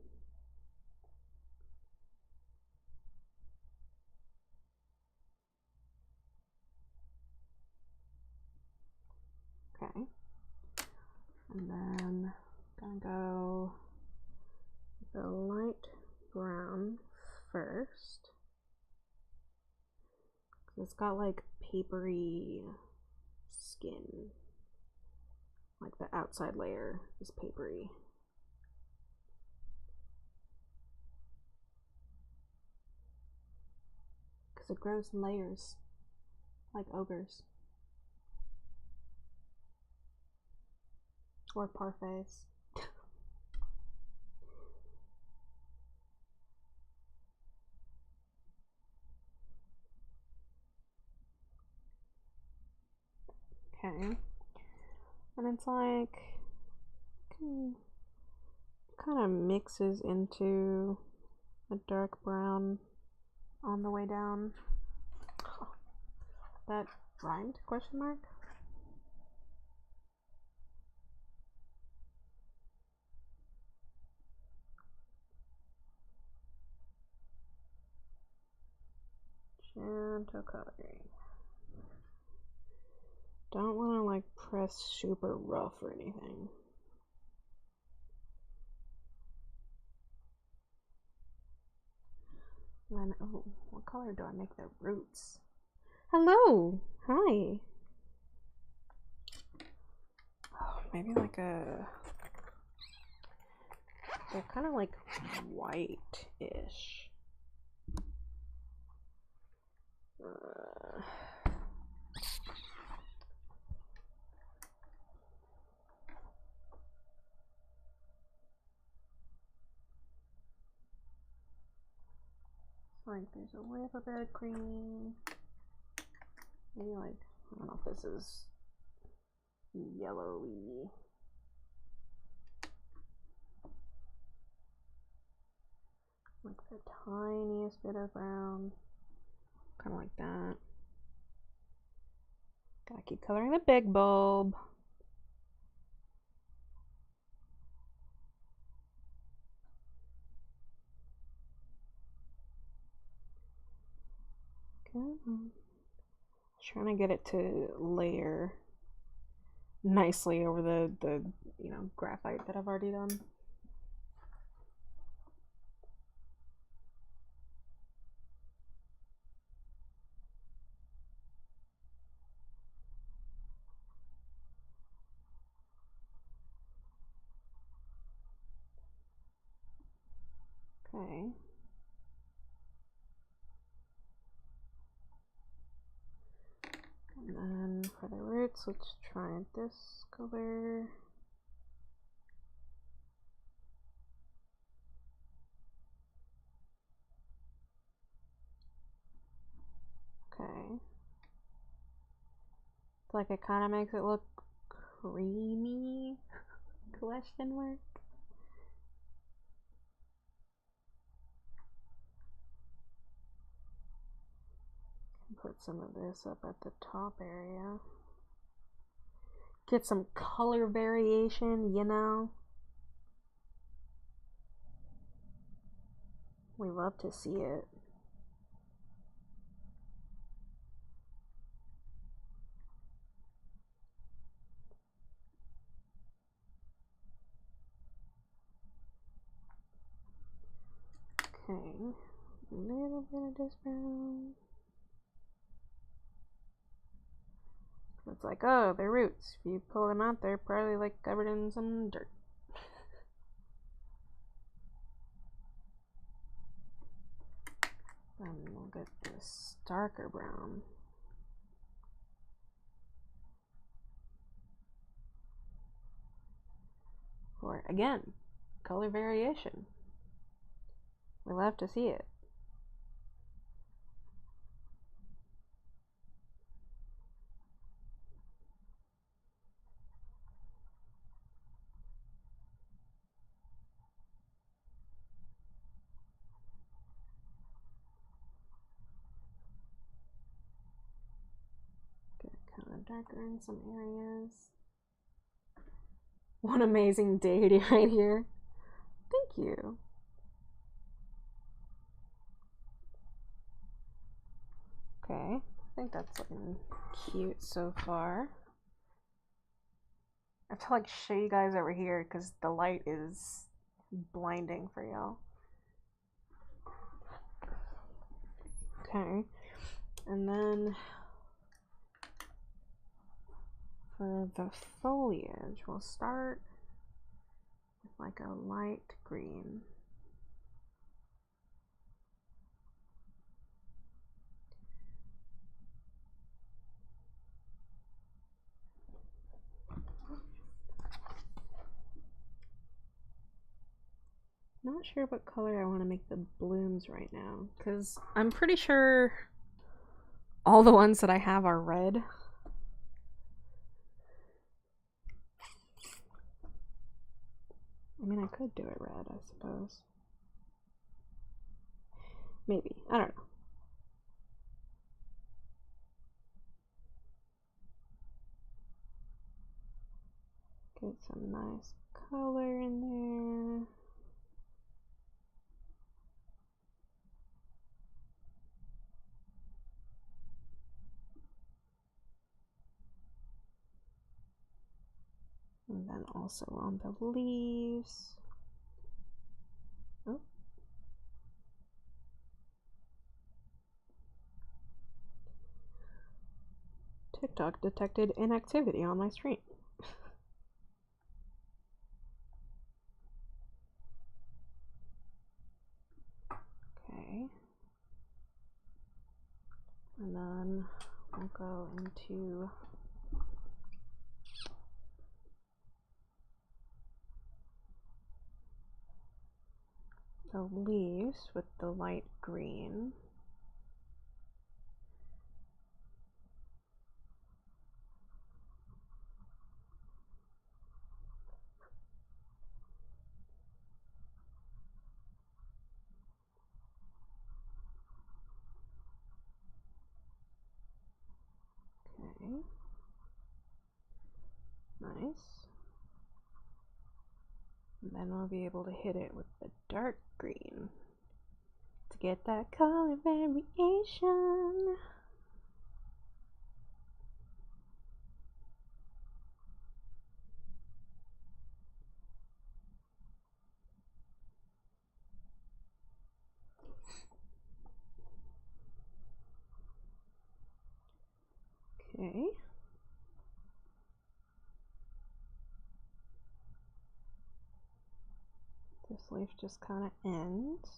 Okay. And then I'm gonna go with the light brown first. It's got like papery skin. Like the outside layer is papery. Because it grows in layers, like ogres. Or parfaits. Okay. And it's like kind of mixes into a dark brown on the way down. Oh, that rhymed? Question mark? Gentle coloring. Don't want to like press super rough or anything. Then, oh, what color do I make the roots? Hello! Hi! Oh, maybe like a... They're kind of like white-ish. Like there's a little bit of green. Maybe like, I don't know if this is yellowy. Like the tiniest bit of brown. Kind of like that. Gotta keep coloring the big bulb. Trying to get it to layer nicely over the graphite that I've already done. Okay. And then for the roots, let's try this color. Okay. It's like it kind of makes it look creamy, question mark. Put some of this up at the top area. Get some color variation, you know? We love to see it. Okay, a little bit of this brown. It's like, oh, they're roots. If you pull them out, they're probably like covered in some dirt. Then we'll get this darker brown. For, again, color variation. We love to see it. Get it kind of darker in some areas. One amazing deity right here. Thank you. Okay, I think that's looking cute so far. I have to like show you guys over here because the light is blinding for y'all. Okay, and then for the foliage, we'll start with like a light green. Not sure what color I want to make the blooms right now, because I'm pretty sure all the ones that I have are red. I mean, I could do it red, I suppose. Maybe. I don't know. Get some nice color in there. And then also on the leaves. Oh. TikTok detected inactivity on my stream. Okay. And then we'll go into the leaves with the light green. Okay. Nice. And then we'll be able to hit it with the dark green to get that color variation. Okay. This leaf just kind of ends.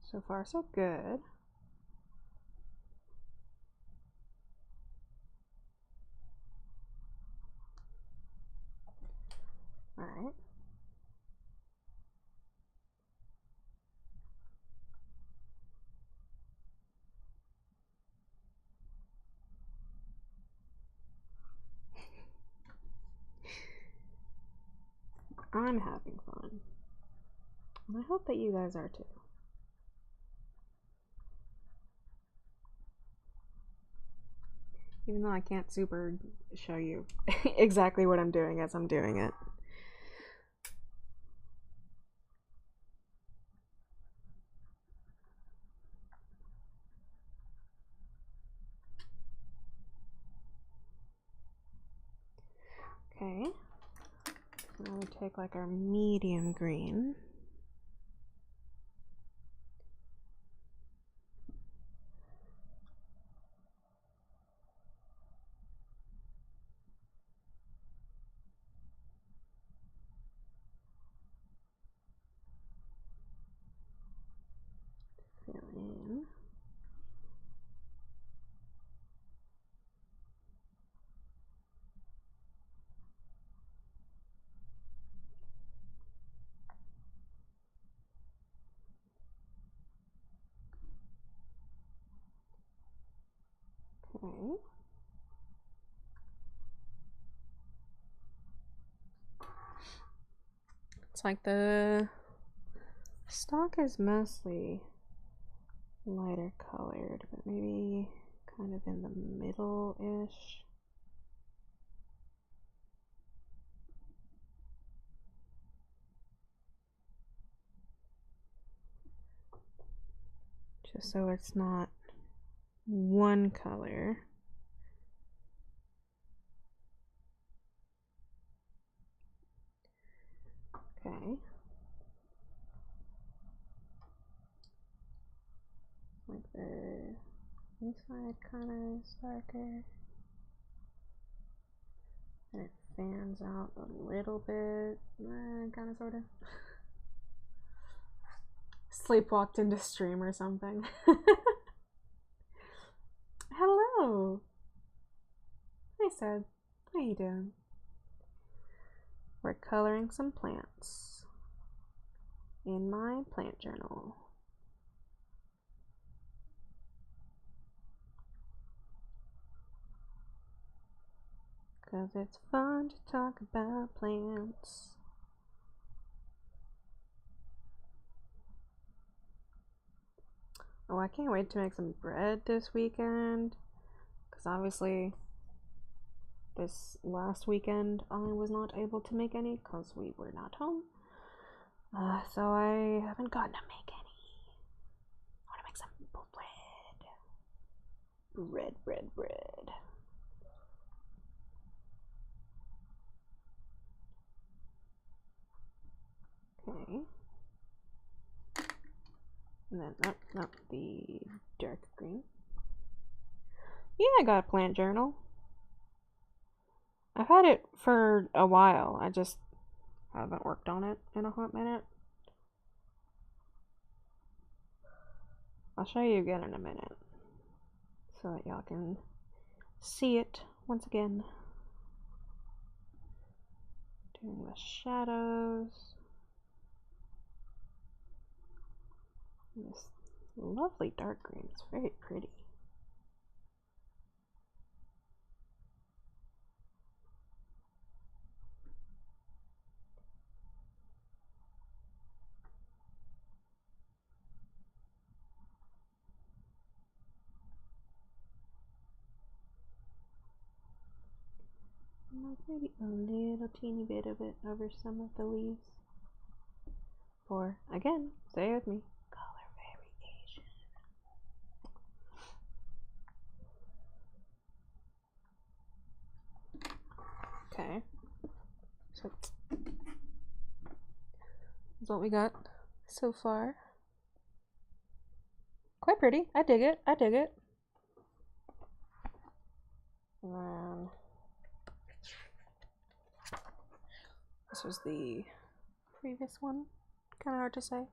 So far, so good. All right. I'm having fun. And I hope that you guys are too. Even though I can't super show you exactly what I'm doing as I'm doing it. Okay. Now we take like our medium green. Fill in. Okay. It's like the stock is mostly lighter colored, but maybe kind of in the middle-ish. Just so it's not one color. Okay. Like the inside kind of is darker. And it fans out a little bit, kind of, sort of. Sleepwalked into stream or something. Hello. Hi, Seb. How you doing? We're coloring some plants in my plant journal. Cause it's fun to talk about plants. Oh, I can't wait to make some bread this weekend. Cause obviously this last weekend I was not able to make any because we were not home. So I haven't gotten to make any. I want to make some bread. Bread. Okay. And then, not the dark green. Yeah, I got a plant journal. I've had it for a while. I just haven't worked on it in a hot minute. I'll show you again in a minute so that y'all can see it once again. Doing the shadows. This lovely dark green. It's very pretty. maybe a little teeny bit of it over some of the leaves. For, again, say it with me, color variation. Okay. So that's what we got so far. Quite pretty. I dig it. I dig it. And then this was the previous one. Kind of hard to say.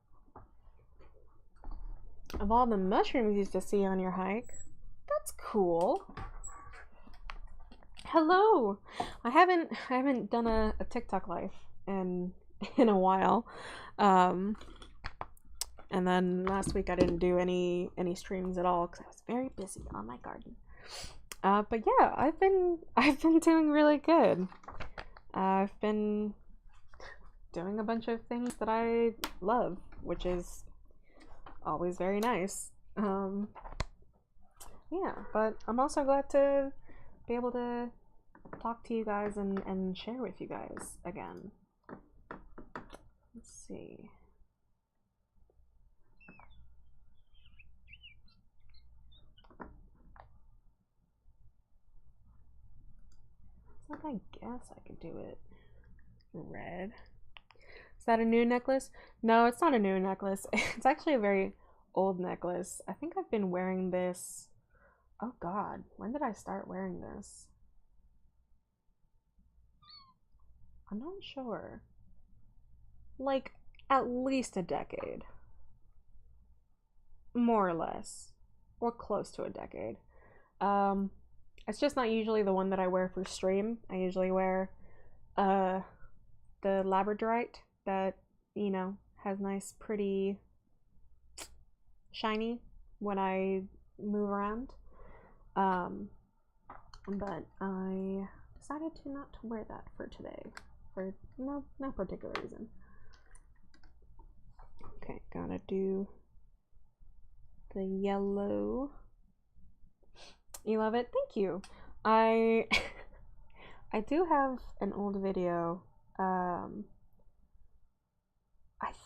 Of all the mushrooms you used to see on your hike, that's cool. Hello. I haven't done a TikTok live in a while. And then last week I didn't do any streams at all because I was very busy on my garden. But yeah, I've been doing really good. I've been doing a bunch of things that I love, which is always very nice. Yeah, but I'm also glad to be able to talk to you guys and share with you guys again. Let's see. It's like, I guess I could do it red. Is that a new necklace? No, it's not a new necklace. It's actually a very old necklace. I think I've been wearing this. Oh god, when did I start wearing this? I'm not sure. Like, at least a decade. More or less. Or close to a decade. It's just not usually the one that I wear for stream. I usually wear the labradorite that, you know, has nice, pretty, shiny when I move around. But I decided to not wear that for today for no particular reason. Okay, gotta do the yellow. You love it? Thank you. I do have an old video. I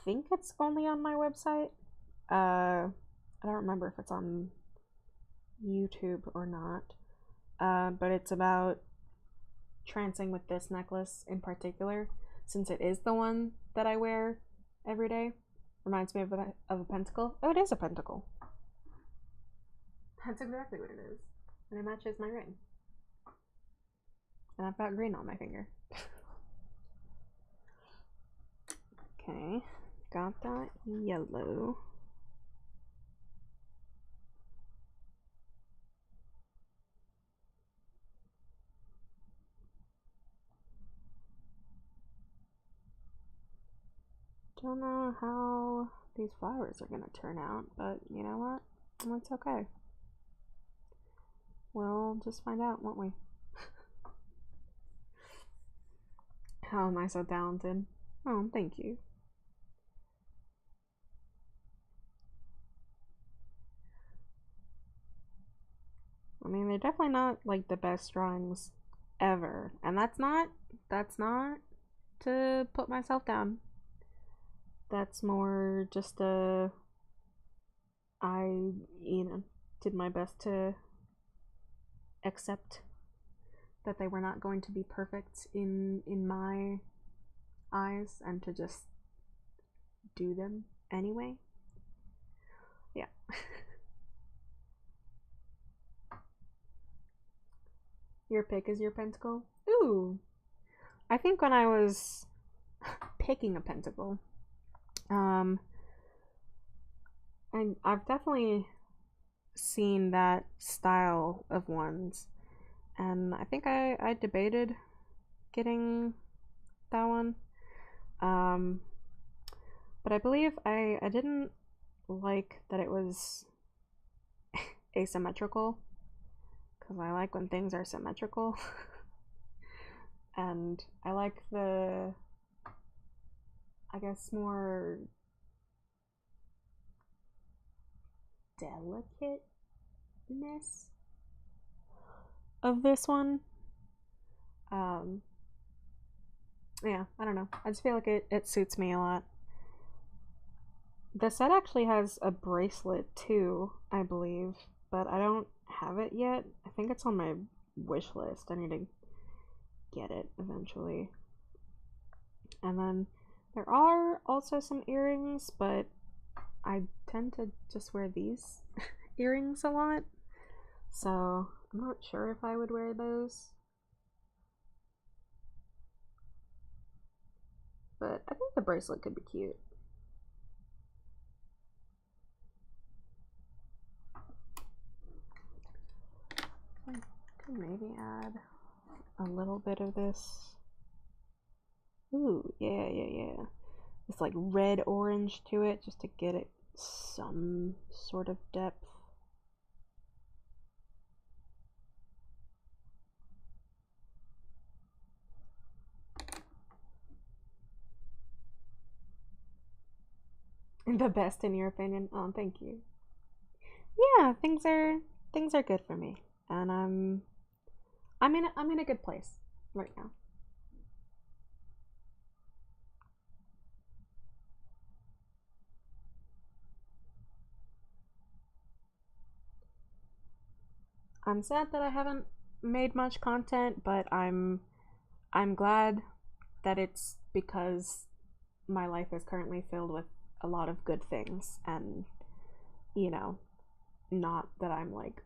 think it's only on my website. I don't remember if it's on YouTube or not. But it's about trancing with this necklace in particular, since it is the one that I wear every day. Reminds me of a pentacle. Oh, it is a pentacle. That's exactly what it is. And it matches my ring. And I've got green on my finger. Okay, got that yellow. Don't know how these flowers are gonna turn out, but you know what? It's okay. We'll just find out, won't we? How am I so talented? Oh, thank you. I mean, they're definitely not like the best drawings ever, and that's not to put myself down. That's more just I, you know, did my best to accept that they were not going to be perfect in my eyes, and to just do them anyway. Yeah. Your pick is your pentacle? Ooh. I think when I was picking a pentacle, I've definitely seen that style of ones, and I think I debated getting that one. But I believe I didn't like that it was asymmetrical, because I like when things are symmetrical. And I like the, I guess, more delicateness of this one. Yeah, I don't know. I just feel like it suits me a lot. The set actually has a bracelet too, I believe, but I don't have it yet. I think it's on my wish list. I need to get it eventually. And then there are also some earrings, but I tend to just wear these earrings a lot. So I'm not sure if I would wear those. But I think the bracelet could be cute. I could maybe add a little bit of this. Ooh, yeah. It's like red orange to it just to get it some sort of depth. The best in your opinion? Oh, thank you. Yeah, things are good for me, and I'm in a good place right now. I'm sad that I haven't made much content, but I'm glad that it's because my life is currently filled with a lot of good things, and you know, not that I'm like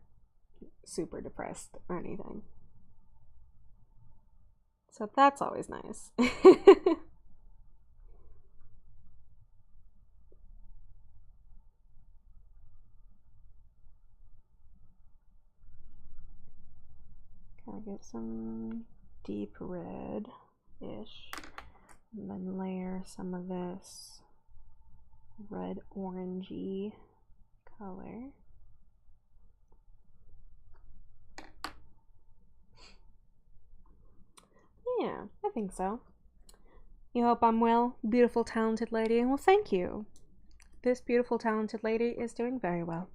super depressed or anything. So that's always nice. Gotta get some deep red ish. And then layer some of this red orangey color. Yeah, I think so. You hope I'm well, beautiful, talented lady? Well, thank you. This beautiful, talented lady is doing very well.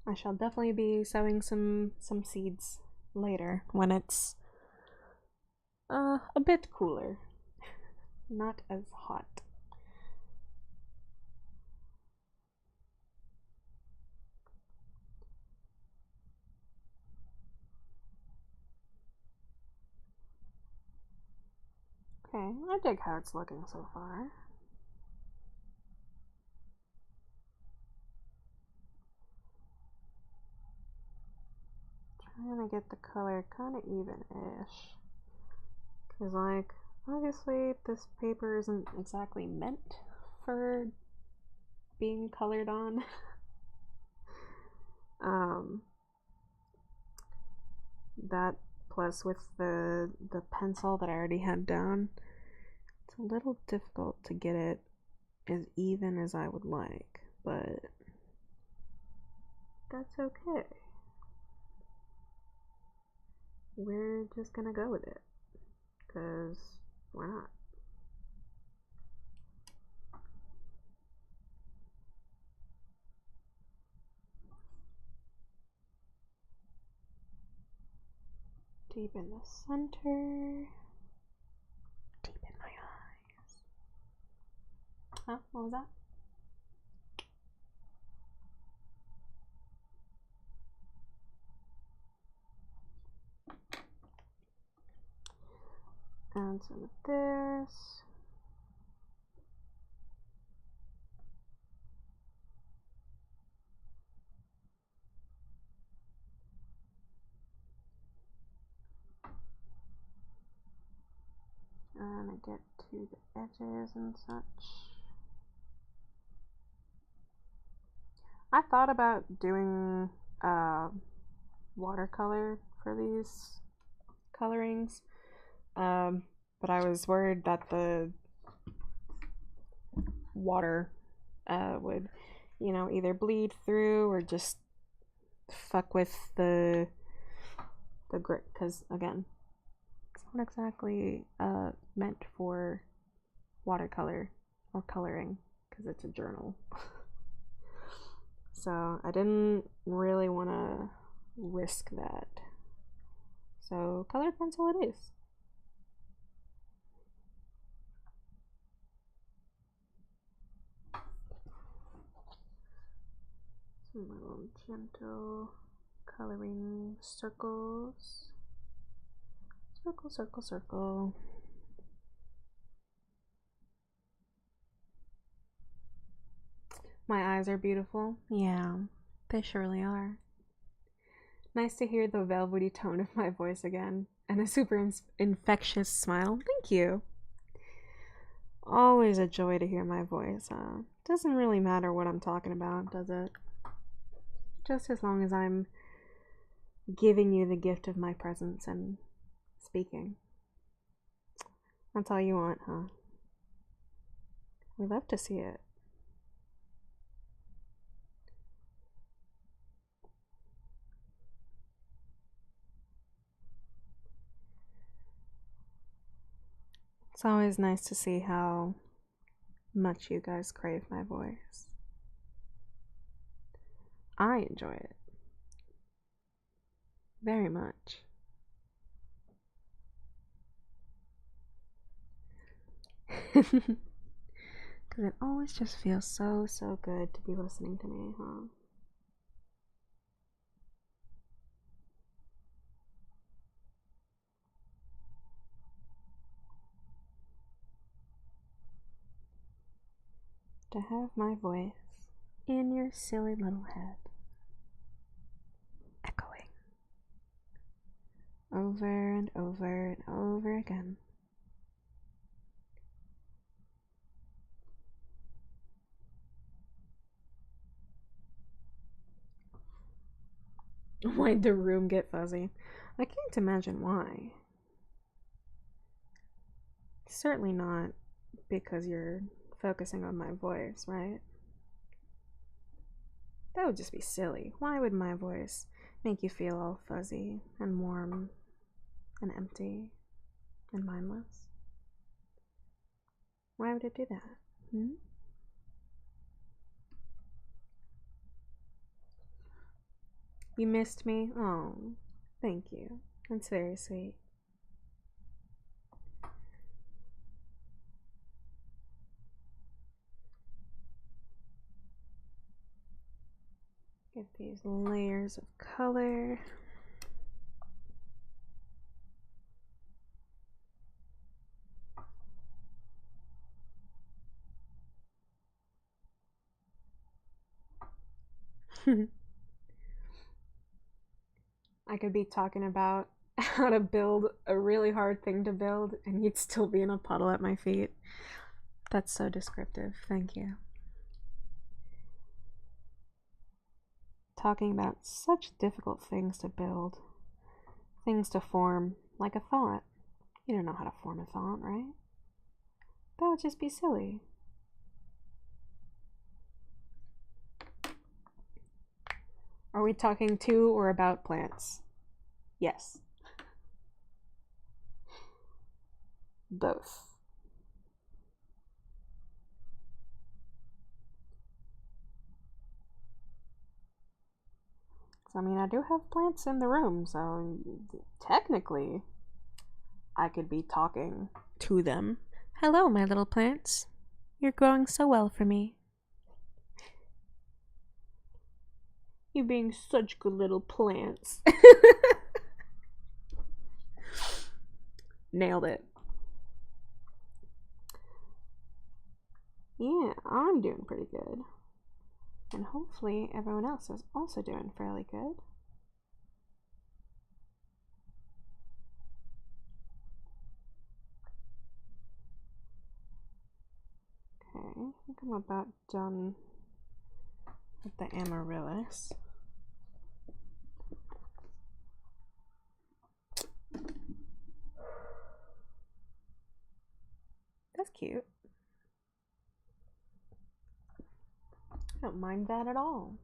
I shall definitely be sowing some seeds later when it's a bit cooler, not as hot. Okay, I dig how it's looking so far. Trying to get the color kind of even-ish. Because, like, obviously this paper isn't exactly meant for being colored on. um, that plus with the pencil that I already had down, it's a little difficult to get it as even as I would like, but that's okay. We're just gonna go with it, because why not? Deep in the center. Deep in my eyes. Huh? What was that? And some of this. And I get to the edges and such. I thought about doing watercolor for these colorings, but I was worried that the water would, either bleed through or just fuck with the grit. Because again, it's not exactly meant for watercolor or coloring because it's a journal. So I didn't really want to risk that. So colored pencil it is. Some little gentle coloring circles. Circle, circle, circle. My eyes are beautiful. Yeah, they surely are. Nice to hear the velvety tone of my voice again, and a super infectious smile. Thank you. Always a joy to hear my voice. Doesn't really matter what I'm talking about, does it? Just as long as I'm giving you the gift of my presence and speaking. That's all you want, huh? We love to see it. It's always nice to see how much you guys crave my voice. I enjoy it. Very much. Because it always just feels so good to be listening to me, huh? To have my voice in your silly little head, echoing over and over and over again. Why'd the room get fuzzy? I can't imagine why. Certainly not because you're focusing on my voice, right? That would just be silly. Why would my voice make you feel all fuzzy and warm and empty and mindless? Why would it do that? You missed me? Oh, thank you. That's very sweet. Get these layers of color. I could be talking about how to build a really hard thing to build and you'd still be in a puddle at my feet. That's so descriptive. Thank you. Talking about such difficult things to build, things to form, like a thought. You don't know how to form a thought, right? That would just be silly. Are we talking to or about plants? Yes. Both. I mean, I do have plants in the room, so technically I could be talking to them. Hello, my little plants. You're growing so well for me. You being such good little plants. Nailed it. Yeah, I'm doing pretty good. And hopefully everyone else is also doing fairly good. Okay, I think I'm about done with the amaryllis. That's cute. I don't mind that at all.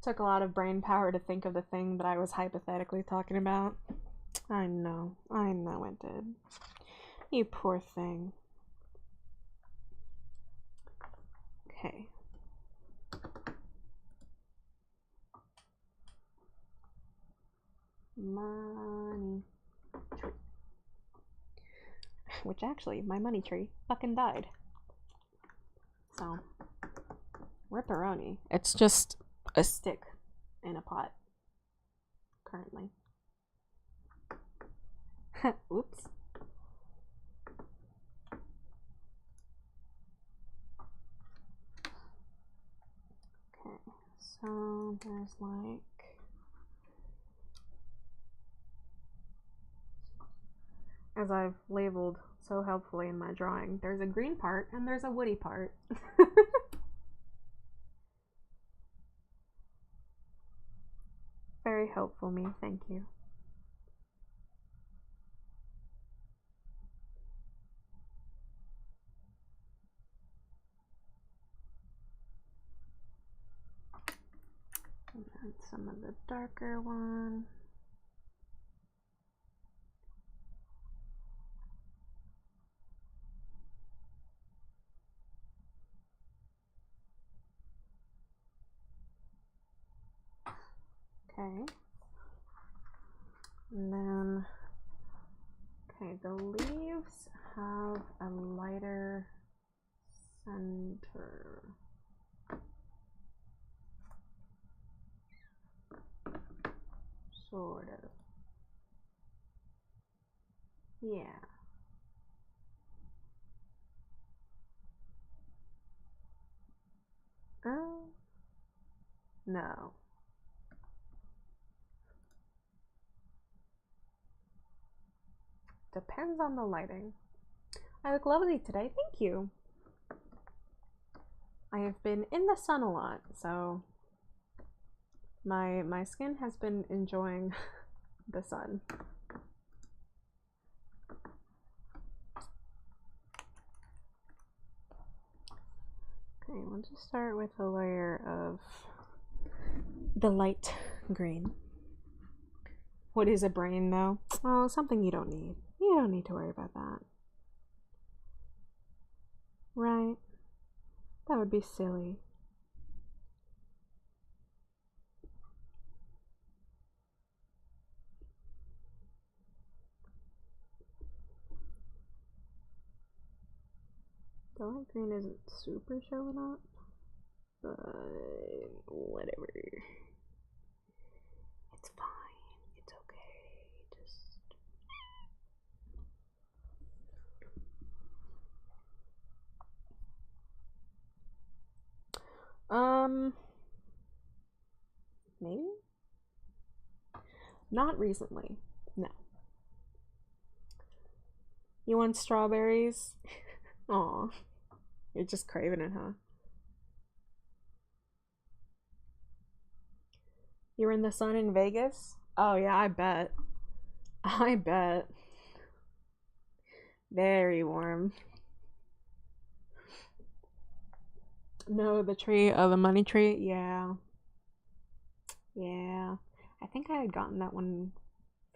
Took a lot of brain power to think of the thing that I was hypothetically talking about. I know it did. You poor thing. Okay. Money tree. Which actually, my money tree fucking died. So, ripperoni. It's just a stick in a pot. Currently. Oops. Okay, so there's like... As I've labeled so helpfully in my drawing, there's a green part and there's a woody part. Very helpful, me. Thank you. And then some of the darker one. Okay. And then, okay, the leaves have a lighter center. Sort of. Yeah. No. Depends on the lighting. I look lovely today, thank you. I have been in the sun a lot, so my skin has been enjoying the sun. Okay, we'll just start with a layer of the light green. What is a brain, though? Oh, something you don't need. You don't need to worry about that. Right? That would be silly. The light green isn't super showing up, but whatever. It's fine. It's okay. Just... maybe? Not recently. No. You want strawberries? Aw. You're just craving it, huh? You were in the sun in Vegas? Oh yeah, I bet. I bet. Very warm. No, the tree, the money tree? Yeah. Yeah. I think I had gotten that one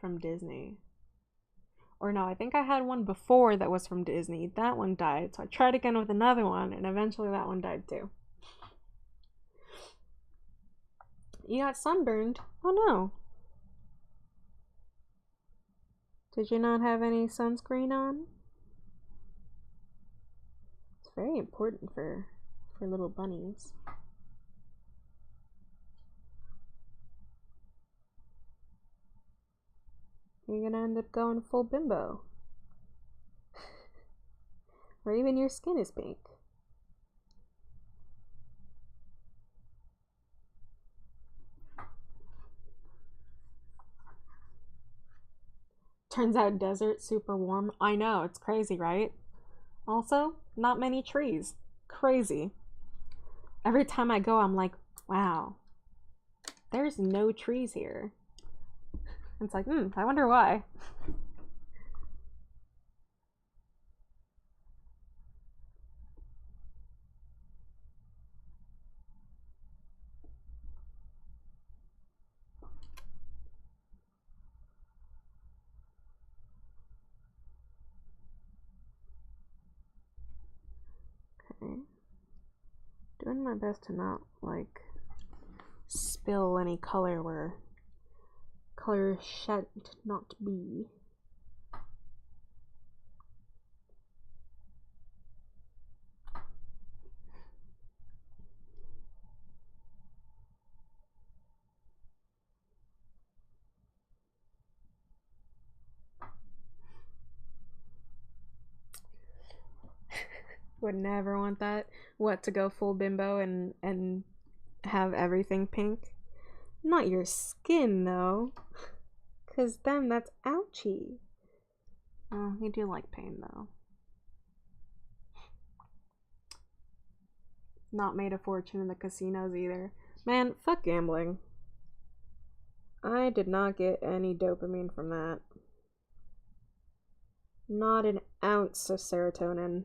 from Disney. Or no, I think I had one before that was from Disney. That one died, so I tried again with another one, and eventually that one died too. You got sunburned? Oh no. Did you not have any sunscreen on? It's very important for little bunnies. You're gonna end up going full bimbo. Or even your skin is pink. Turns out desert super warm. I know, it's crazy, right? Also, not many trees. Crazy. Every time I go, I'm like, wow, there's no trees here. It's like, I wonder why. Okay. Doing my best to not, like, spill any color where color should not be. Would never want that. What, to go full bimbo and have everything pink? Not your skin, though. Because then that's ouchy. Oh, you do like pain, though. Not made a fortune in the casinos either. Man, fuck gambling. I did not get any dopamine from that. Not an ounce of serotonin.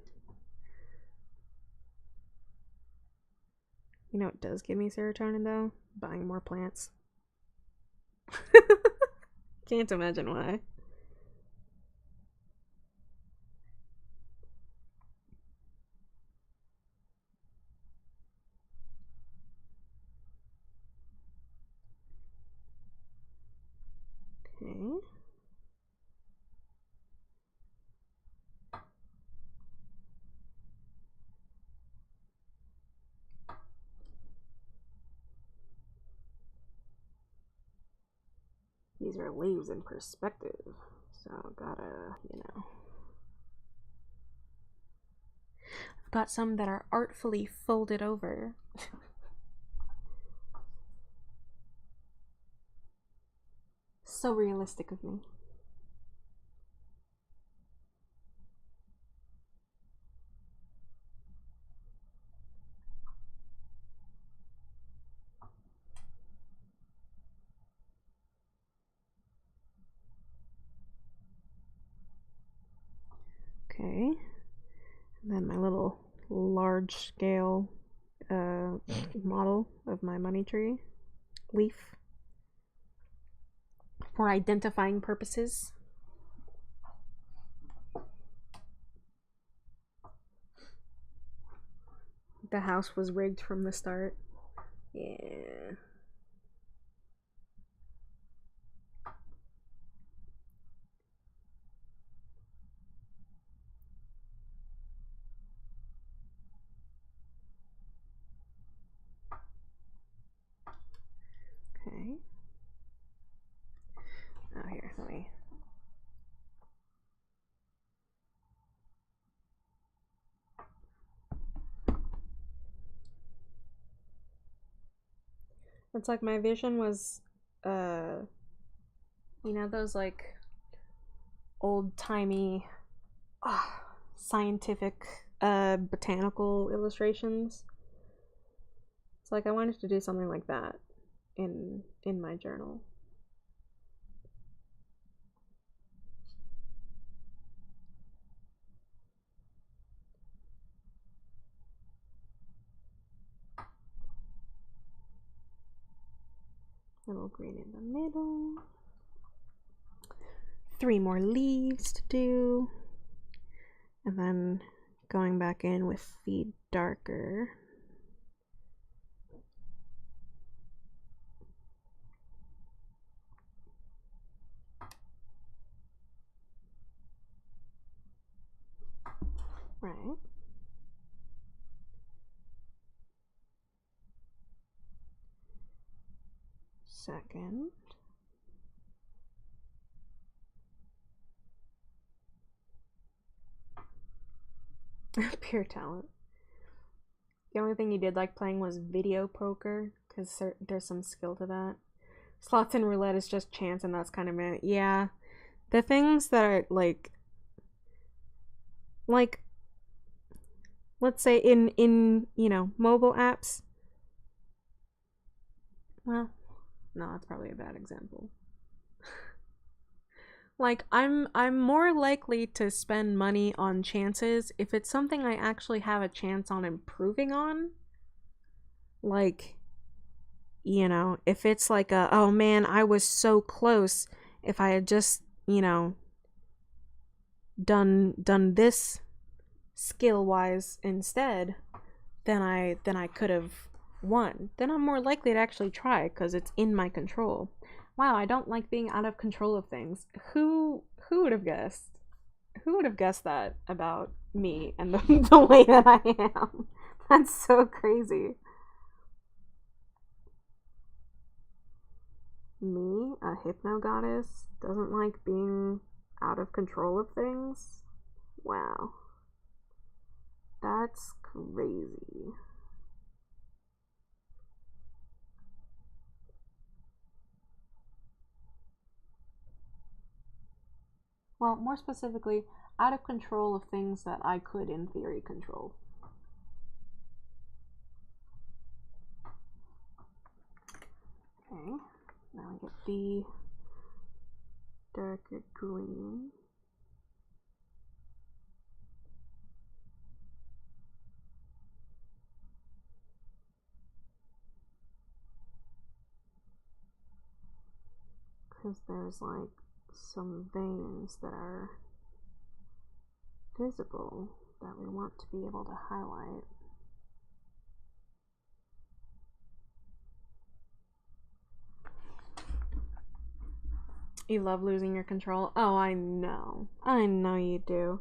You know what does give me serotonin, though? Buying more plants. Can't imagine why. Okay. These are leaves in perspective, so gotta, you know. I've got some that are artfully folded over. So realistic of me. Okay. And then my little large scale model of my money tree leaf for identifying purposes. The house was rigged from the start. Yeah. Okay. Oh, here, let me. It's like my vision was, you know, those like old-timey scientific botanical illustrations. It's like I wanted to do something like that in my journal. Little green in the middle. 3 more leaves to do. And then going back in with the darker. Right. Second. Pure talent. The only thing you did like playing was video poker, because there's some skill to that. Slots and roulette is just chance, and that's kind of it. Yeah. The things that are like, let's say in you know, mobile apps. Well, no, that's probably a bad example. Like, I'm more likely to spend money on chances if it's something I actually have a chance on improving on. Like, you know, if it's like a, oh man, I was so close, if I had just, you know, done this skill wise instead, then I could have won. Then I'm more likely to actually try because it's in my control. Wow, I don't like being out of control of things. Who would have guessed? Who would have guessed that about me and the way that I am? That's so crazy. Me, a hypno goddess, doesn't like being out of control of things? Wow. That's crazy. Well, more specifically, out of control of things that I could, in theory, control. Okay, now I get the darker green. Because there's like some veins that are visible that we want to be able to highlight. You love losing your control? Oh, I know. I know you do.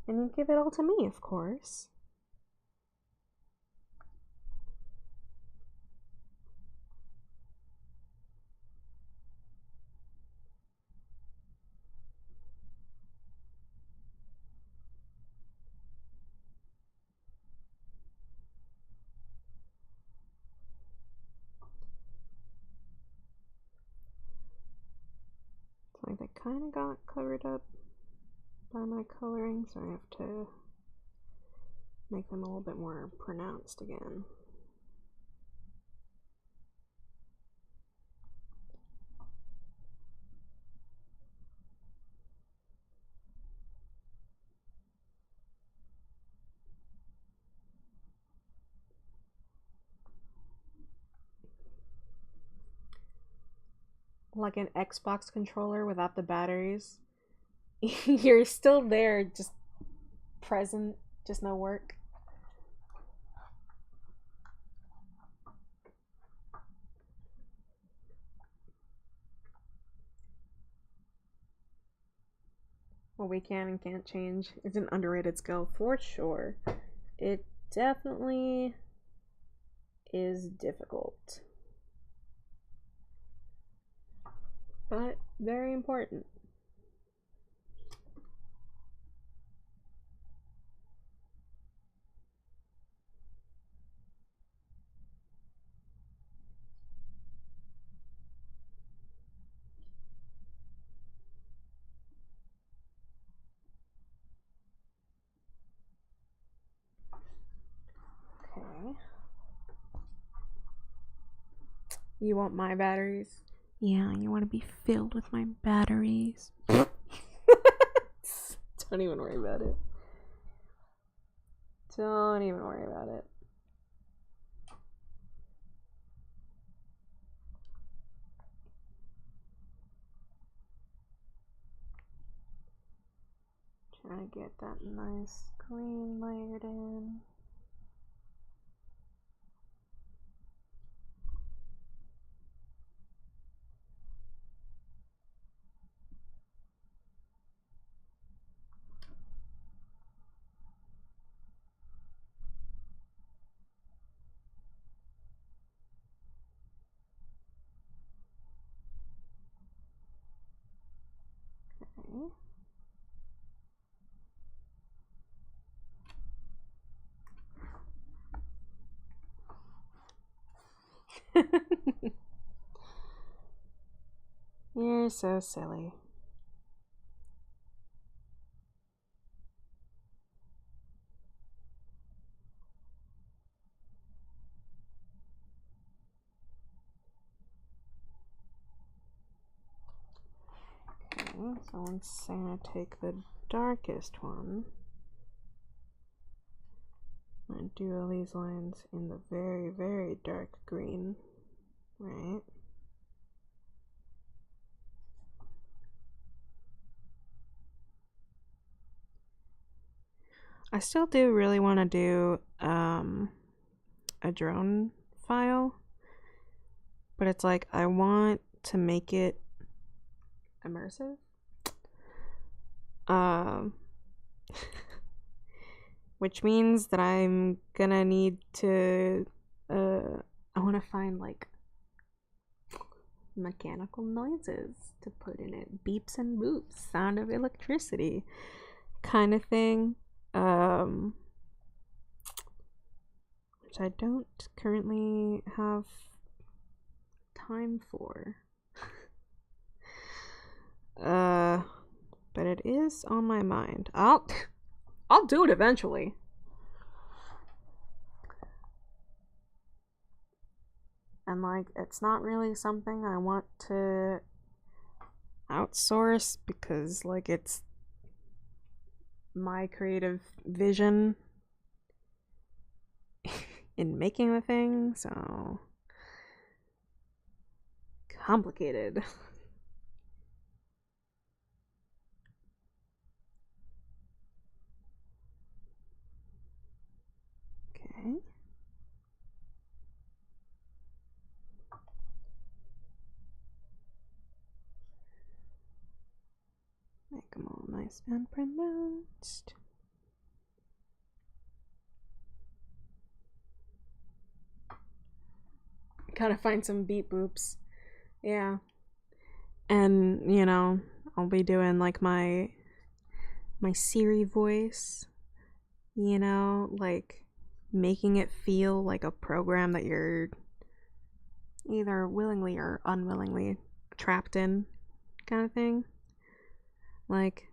And you give it all to me, of course. It's like they kind of got covered up by my coloring, so I have to make them a little bit more pronounced again. Like an Xbox controller without the batteries. You're still there, just present, just no work. What we can and can't change is an underrated skill for sure. It definitely is difficult, but very important. Okay. You want my batteries? Yeah, you want to be filled with my batteries. Don't even worry about it. Don't even worry about it. Trying to get that nice green layered in. Okay. You're so silly. Okay, so let's say I take the darkest one and do all these lines in the very, very dark green, right? I still do really want to do a drone file, but it's like I want to make it immersive. Which means that I'm gonna need to I want to find like mechanical noises to put in it, beeps and boops, sound of electricity kind of thing, which I don't currently have time for. But it is on my mind. I'll do it eventually. And like, it's not really something I want to outsource because like it's my creative vision in making the thing, so complicated. Okay. Make them all nice and pronounced. Gotta find some beep boops. Yeah. And, you know, I'll be doing like my Siri voice, you know, like making it feel like a program that you're either willingly or unwillingly trapped in, kind of thing. Like,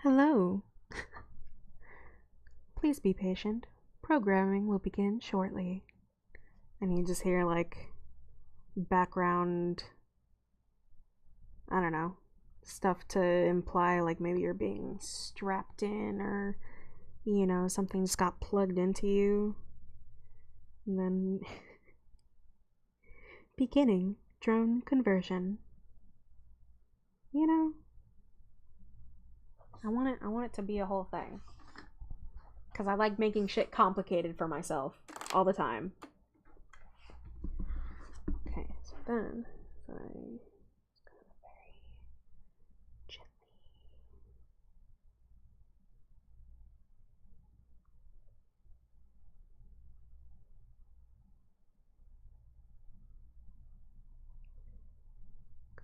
hello. Please be patient. Programming will begin shortly. And you just hear like background, I don't know, stuff to imply like maybe you're being strapped in or, you know, something just got plugged into you. And then beginning drone conversion. You know, I want it to be a whole thing. Cause I like making shit complicated for myself all the time. Okay, so then I very gently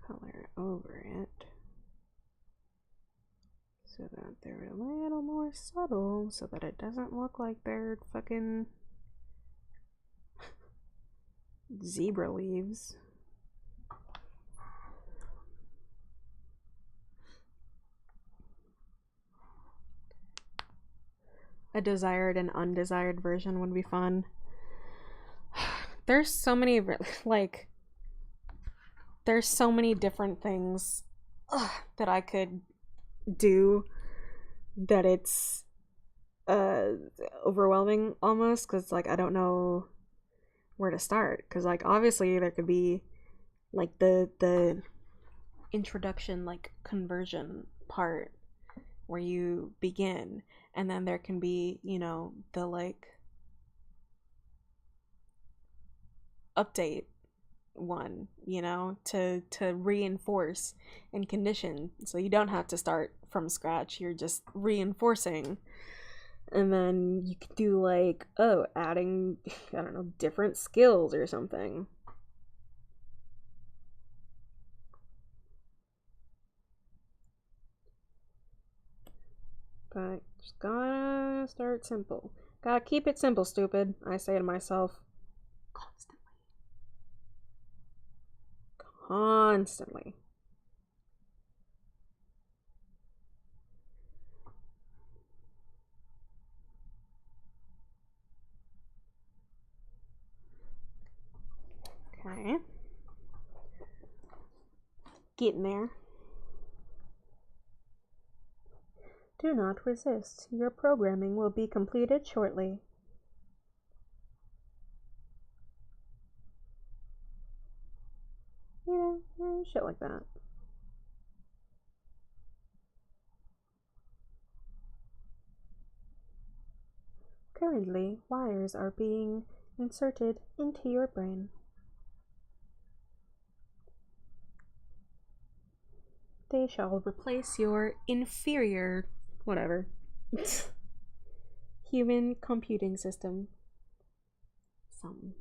color over it so that they're a little more subtle, so that it doesn't look like they're fucking zebra leaves. A desired and undesired version would be fun. There's so many like there's so many different things that I could do that it's overwhelming almost, because like I don't know where to start, because like obviously there could be like the introduction, like conversion part where you begin, and then there can be, you know, the like update one, you know, to reinforce and condition, so you don't have to start from scratch, you're just reinforcing. And then you could do like, oh, adding, I don't know, different skills or something. But just gotta start simple. Gotta keep it simple, stupid, I say to myself constantly. Okay. Getting there. Do not resist. Your programming will be completed shortly. You know, shit like that. Currently, wires are being inserted into your brain. They shall replace your inferior, whatever, human computing system. Something.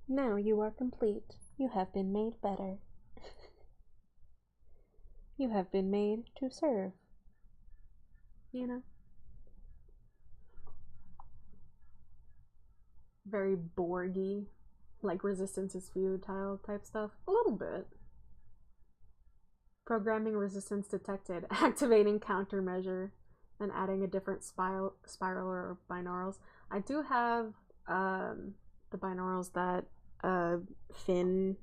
Now you are complete. You have been made better. You have been made to serve. You know? Very Borgy, like resistance is futile type stuff. A little bit. Programming resistance detected. Activating countermeasure. And adding a different spiral or binaurals. I do have the binaurals that Finn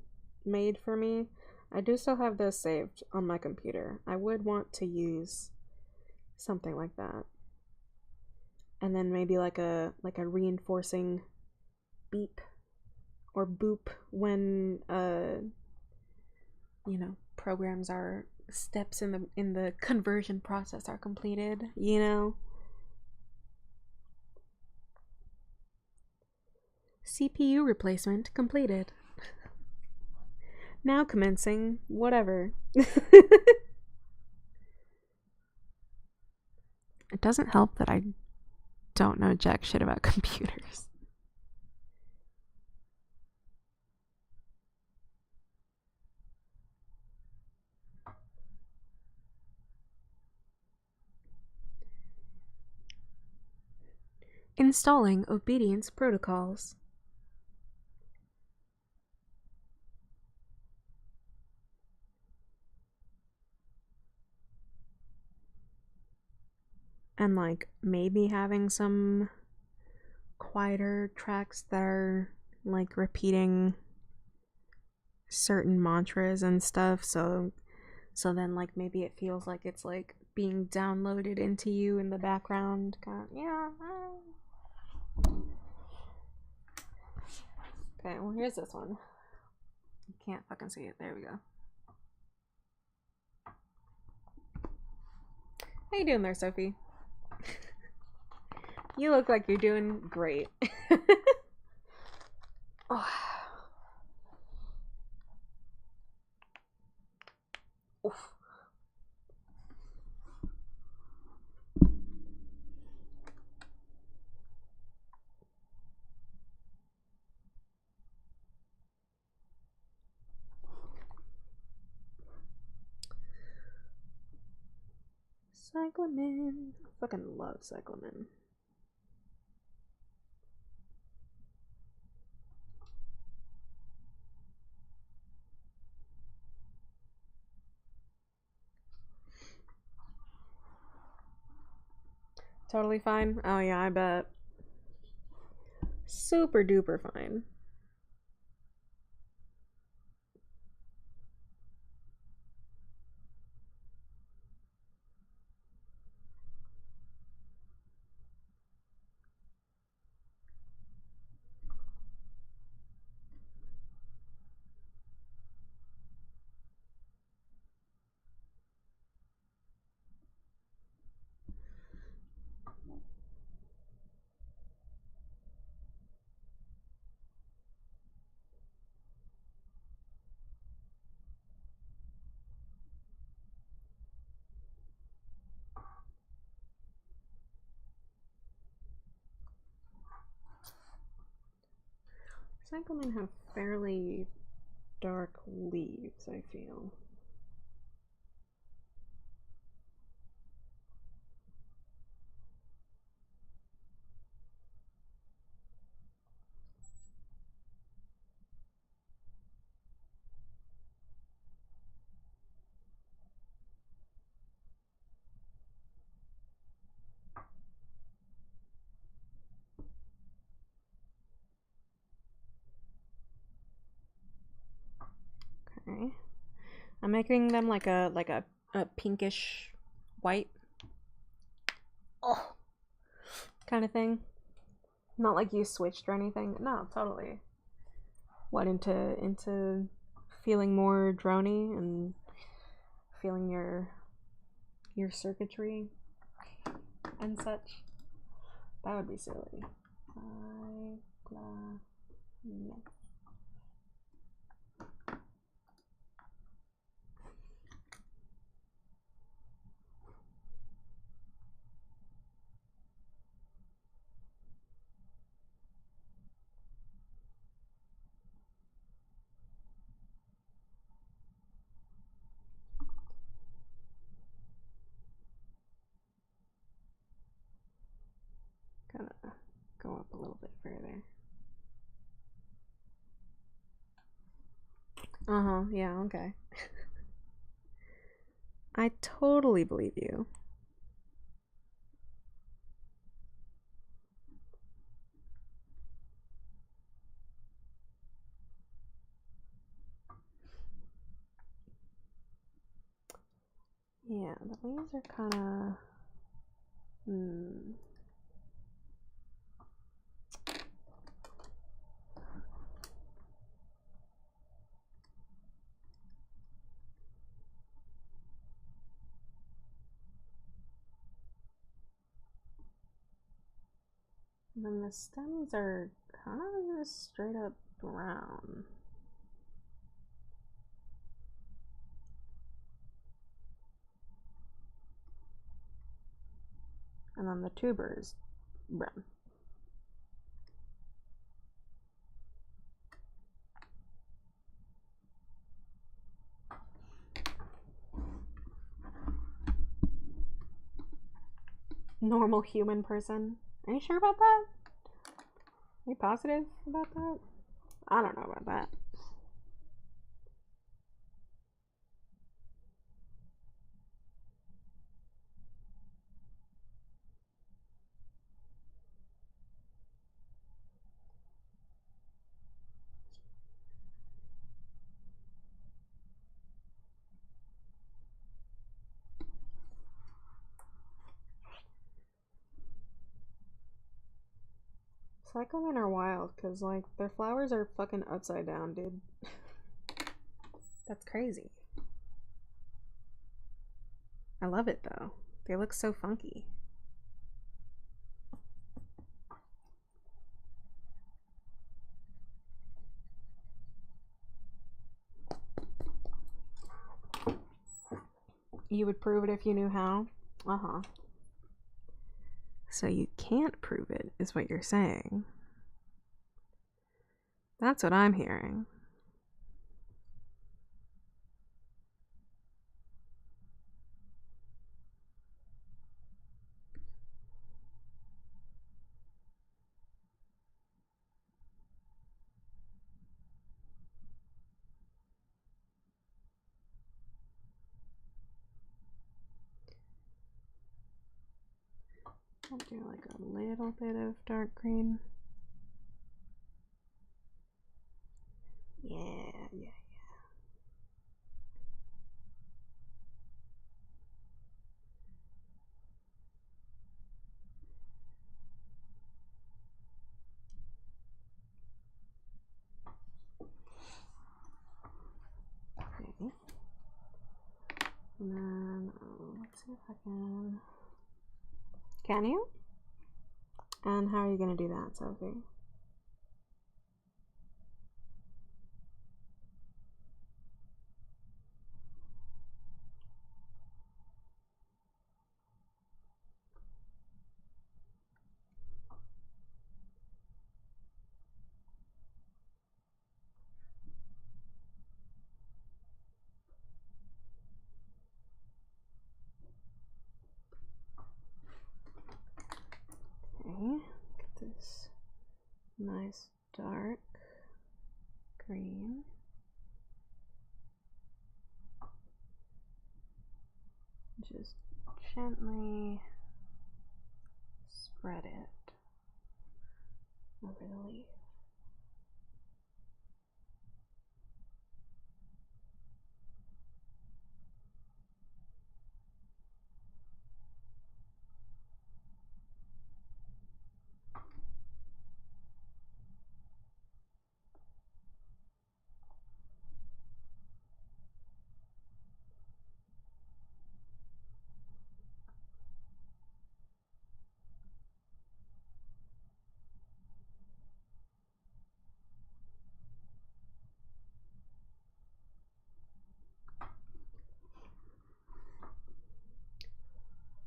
made for me. I do still have those saved on my computer. I would want to use something like that. And then maybe like a reinforcing beep or boop when you know, programs are steps in the conversion process are completed, you know. CPU replacement completed. Now commencing whatever. It doesn't help that I don't know jack shit about computers. Installing obedience protocols. And like maybe having some quieter tracks that are like repeating certain mantras and stuff, so then like maybe it feels like it's like being downloaded into you in the background. Yeah. Okay, well here's this one. You can't fucking see it. There we go. How you doing there, Sophie? You look like you're doing great. Oh. Oof. Cyclamen. I fucking love cyclamen. Totally fine? Oh yeah, I bet. Super duper fine. Cyclamen have fairly dark leaves, I feel. Okay. I'm making them like a pinkish white. Oh, kind of thing. Not like you switched or anything. No, totally. What, into feeling more drony and feeling your circuitry and such? That would be silly. Gonna go up a little bit further. Uh-huh, yeah, okay. I totally believe you. Yeah, the leaves are kind of... And then the stems are kind of just straight up brown. And then the tuber is brown. Normal human person. Are you sure about that? Are you positive about that? I don't know about that. Cyclamen are wild because, like, their flowers are fucking upside down, dude. That's crazy. I love it though. They look so funky. You would prove it if you knew how? Uh-huh. So you can't prove it, is what you're saying. That's what I'm hearing. I'll do like a little bit of dark green. Yeah. Okay. And then, let's see if I can... Can you? And how are you gonna do that, Sophie? Okay, get this nice dark green. Just gently spread it over the leaf.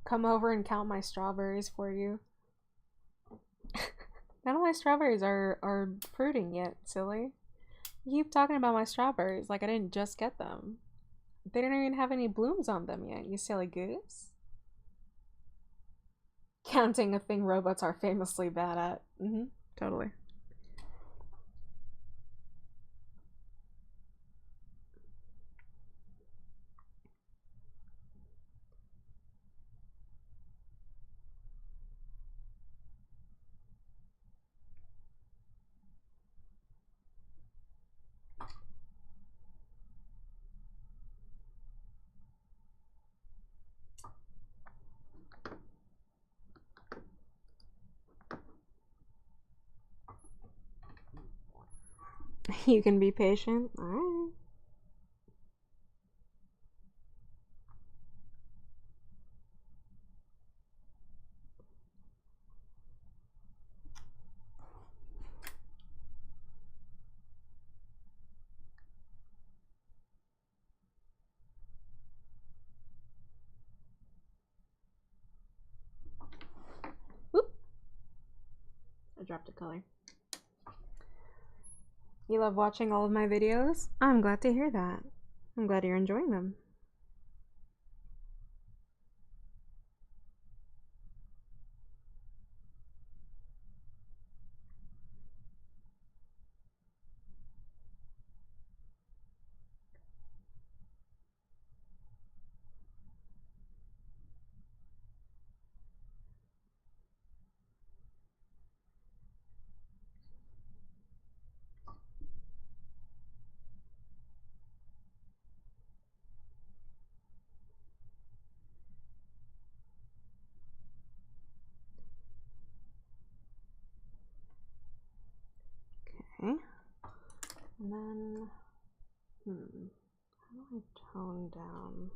come over and count my strawberries for you. None of my strawberries are fruiting yet, silly. You keep talking about my strawberries like I didn't just get them. They don't even have any blooms on them yet, you silly goose. Counting a thing robots are famously bad at. Totally. You can be patient. Alright. Whoop. I dropped a color. You love watching all of my videos? I'm glad to hear that. I'm glad you're enjoying them. Okay. And then, how do I tone down?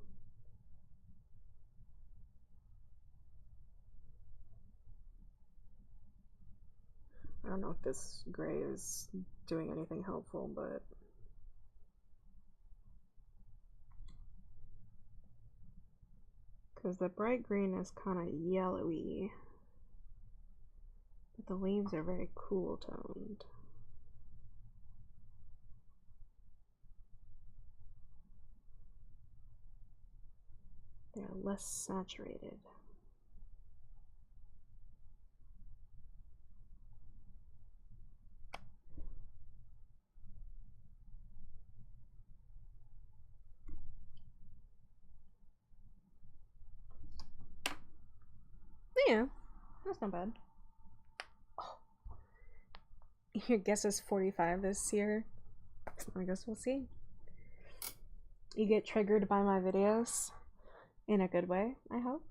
I don't know if this gray is doing anything helpful, but because the bright green is kind of yellowy, but the leaves are very cool toned. They're less saturated. Yeah, that's not bad. Oh. Your guess is 45 this year. I guess we'll see. You get triggered by my videos in a good way, I hope.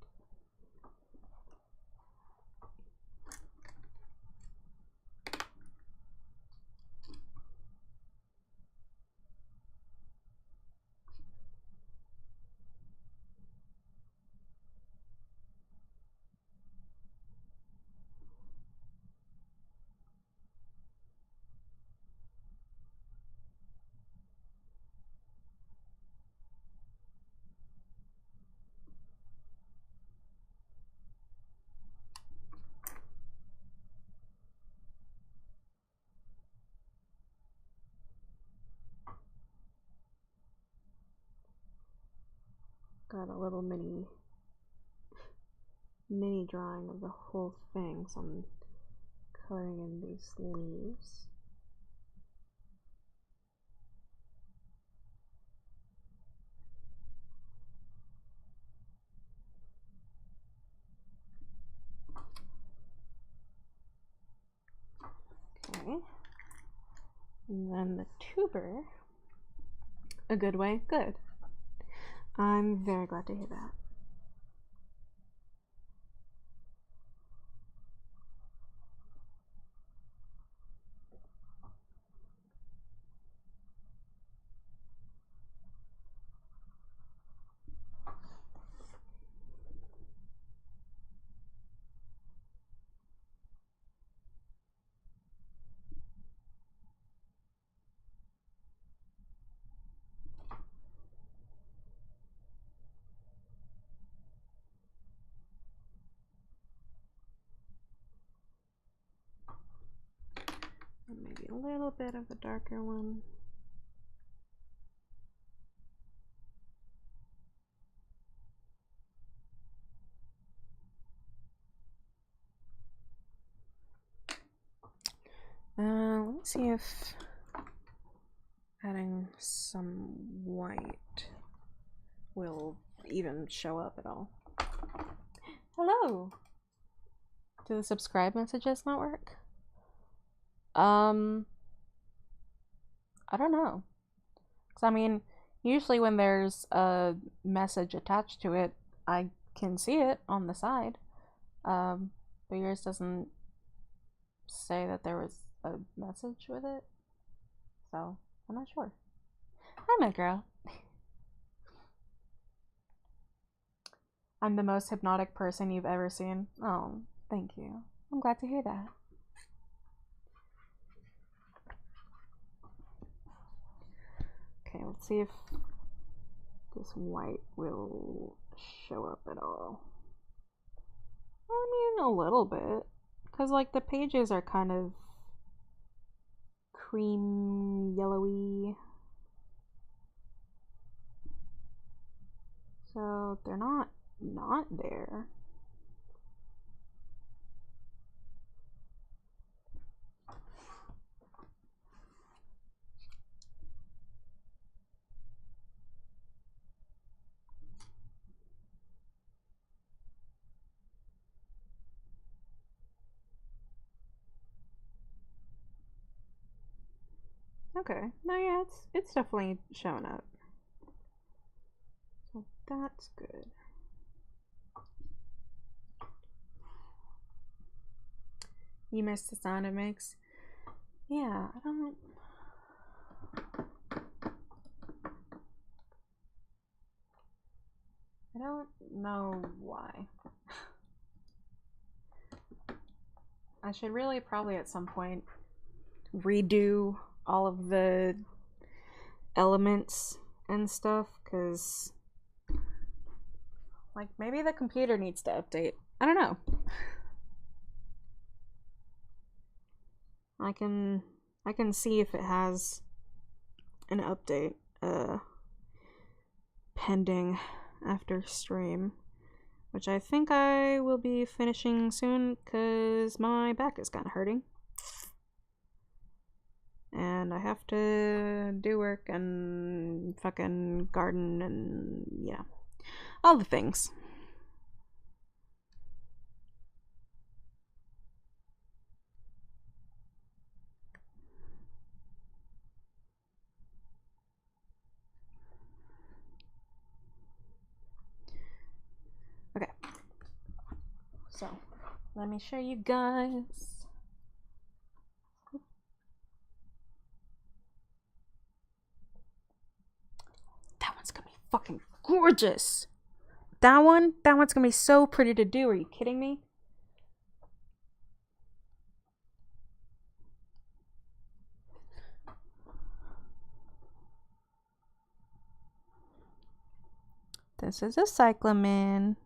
Got a little mini drawing of the whole thing, so I'm coloring in these leaves. Okay. And then the tuber. A good way? Good. I'm very glad to hear that. a little bit of a darker one. Let me see if adding some white will even show up at all. Hello! Do the subscribe messages not work? I don't know. 'Cause I mean, usually when there's a message attached to it, I can see it on the side. But yours doesn't say that there was a message with it. So, I'm not sure. Hi, my girl. I'm the most hypnotic person you've ever seen. Oh, thank you. I'm glad to hear that. Okay, let's see if this white will show up at all. I mean, a little bit. Because, like, the pages are kind of cream yellowy. So, they're not there. Okay. No, yeah, it's definitely showing up. So that's good. You missed the sound it makes? Yeah, I don't know why. I should really probably at some point redo all of the elements and stuff, because like maybe the computer needs to update. I don't know. I can see if it has an update pending after stream, which I think I will be finishing soon because my back is kind of hurting. And I have to do work and fucking garden and yeah, all the things. Okay, so let me show you guys. That one's gonna be fucking gorgeous. That one's gonna be so pretty to do. Are you kidding me? This is a cyclamen.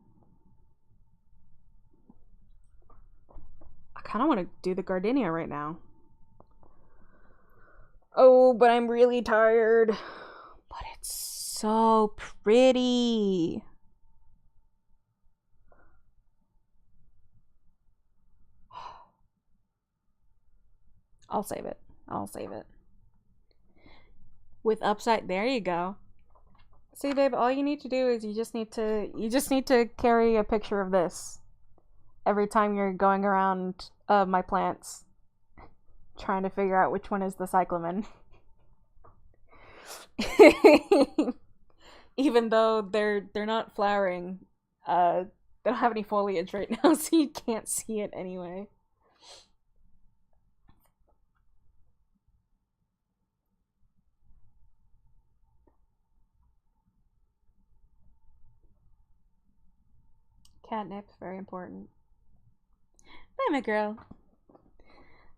I kind of want to do the gardenia right now. Oh, but I'm really tired. But it's so pretty. I'll save it. With upside, there you go. See, babe, all you need to do is you just need to carry a picture of this every time you're going around my plants trying to figure out which one is the cyclamen. Even though they're not flowering, they don't have any foliage right now, so you can't see it anyway. Catnip, very important. Bye, my girl.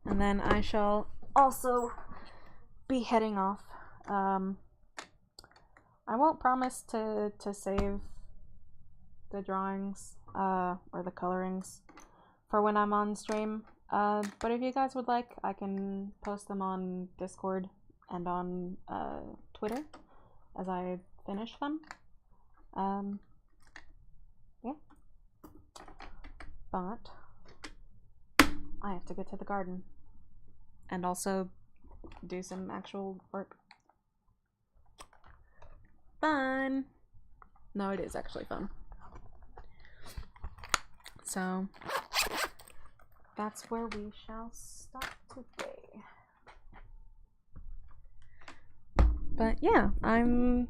And then I shall also be heading off. I won't promise to save the drawings or the colorings for when I'm on stream. But if you guys would like, I can post them on Discord and on Twitter as I finish them. Yeah. But I have to get to the garden and also do some actual work. Fun! No, it is actually fun. So that's where we shall stop today. But yeah, I'm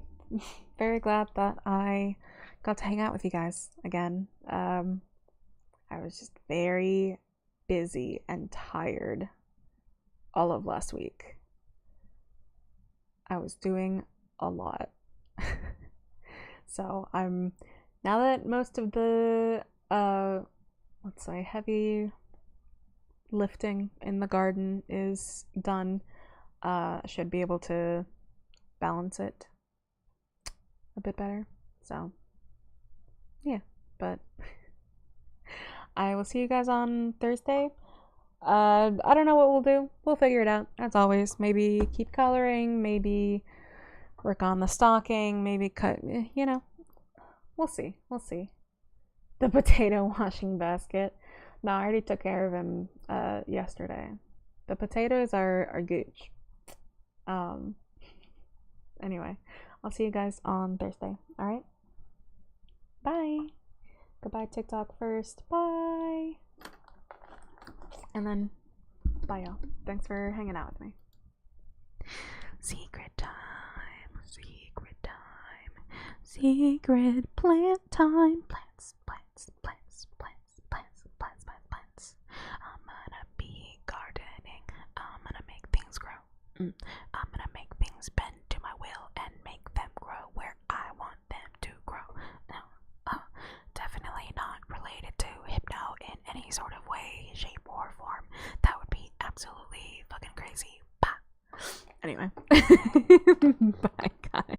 very glad that I got to hang out with you guys again. I was just very busy and tired all of last week. I was doing a lot. So now that most of the let's say heavy lifting in the garden is done, should be able to balance it a bit better. So yeah, but I will see you guys on Thursday. I don't know what we'll do. We'll figure it out, as always. Maybe keep coloring, maybe work on the stocking, maybe cut, we'll see. The potato washing basket. No, I already took care of him yesterday. The potatoes are gooch. Anyway, I'll see you guys on Thursday. Alright? Bye. Goodbye, TikTok first. Bye. And then, bye, y'all. Thanks for hanging out with me. Secret time. Secret plant time. Plants. I'm gonna be gardening. I'm gonna make things grow. I'm gonna make things bend to my will and make them grow where I want them to grow. Now, definitely not related to hypno in any sort of way, shape, or form. That would be absolutely fucking crazy. Bah. Anyway. Bye.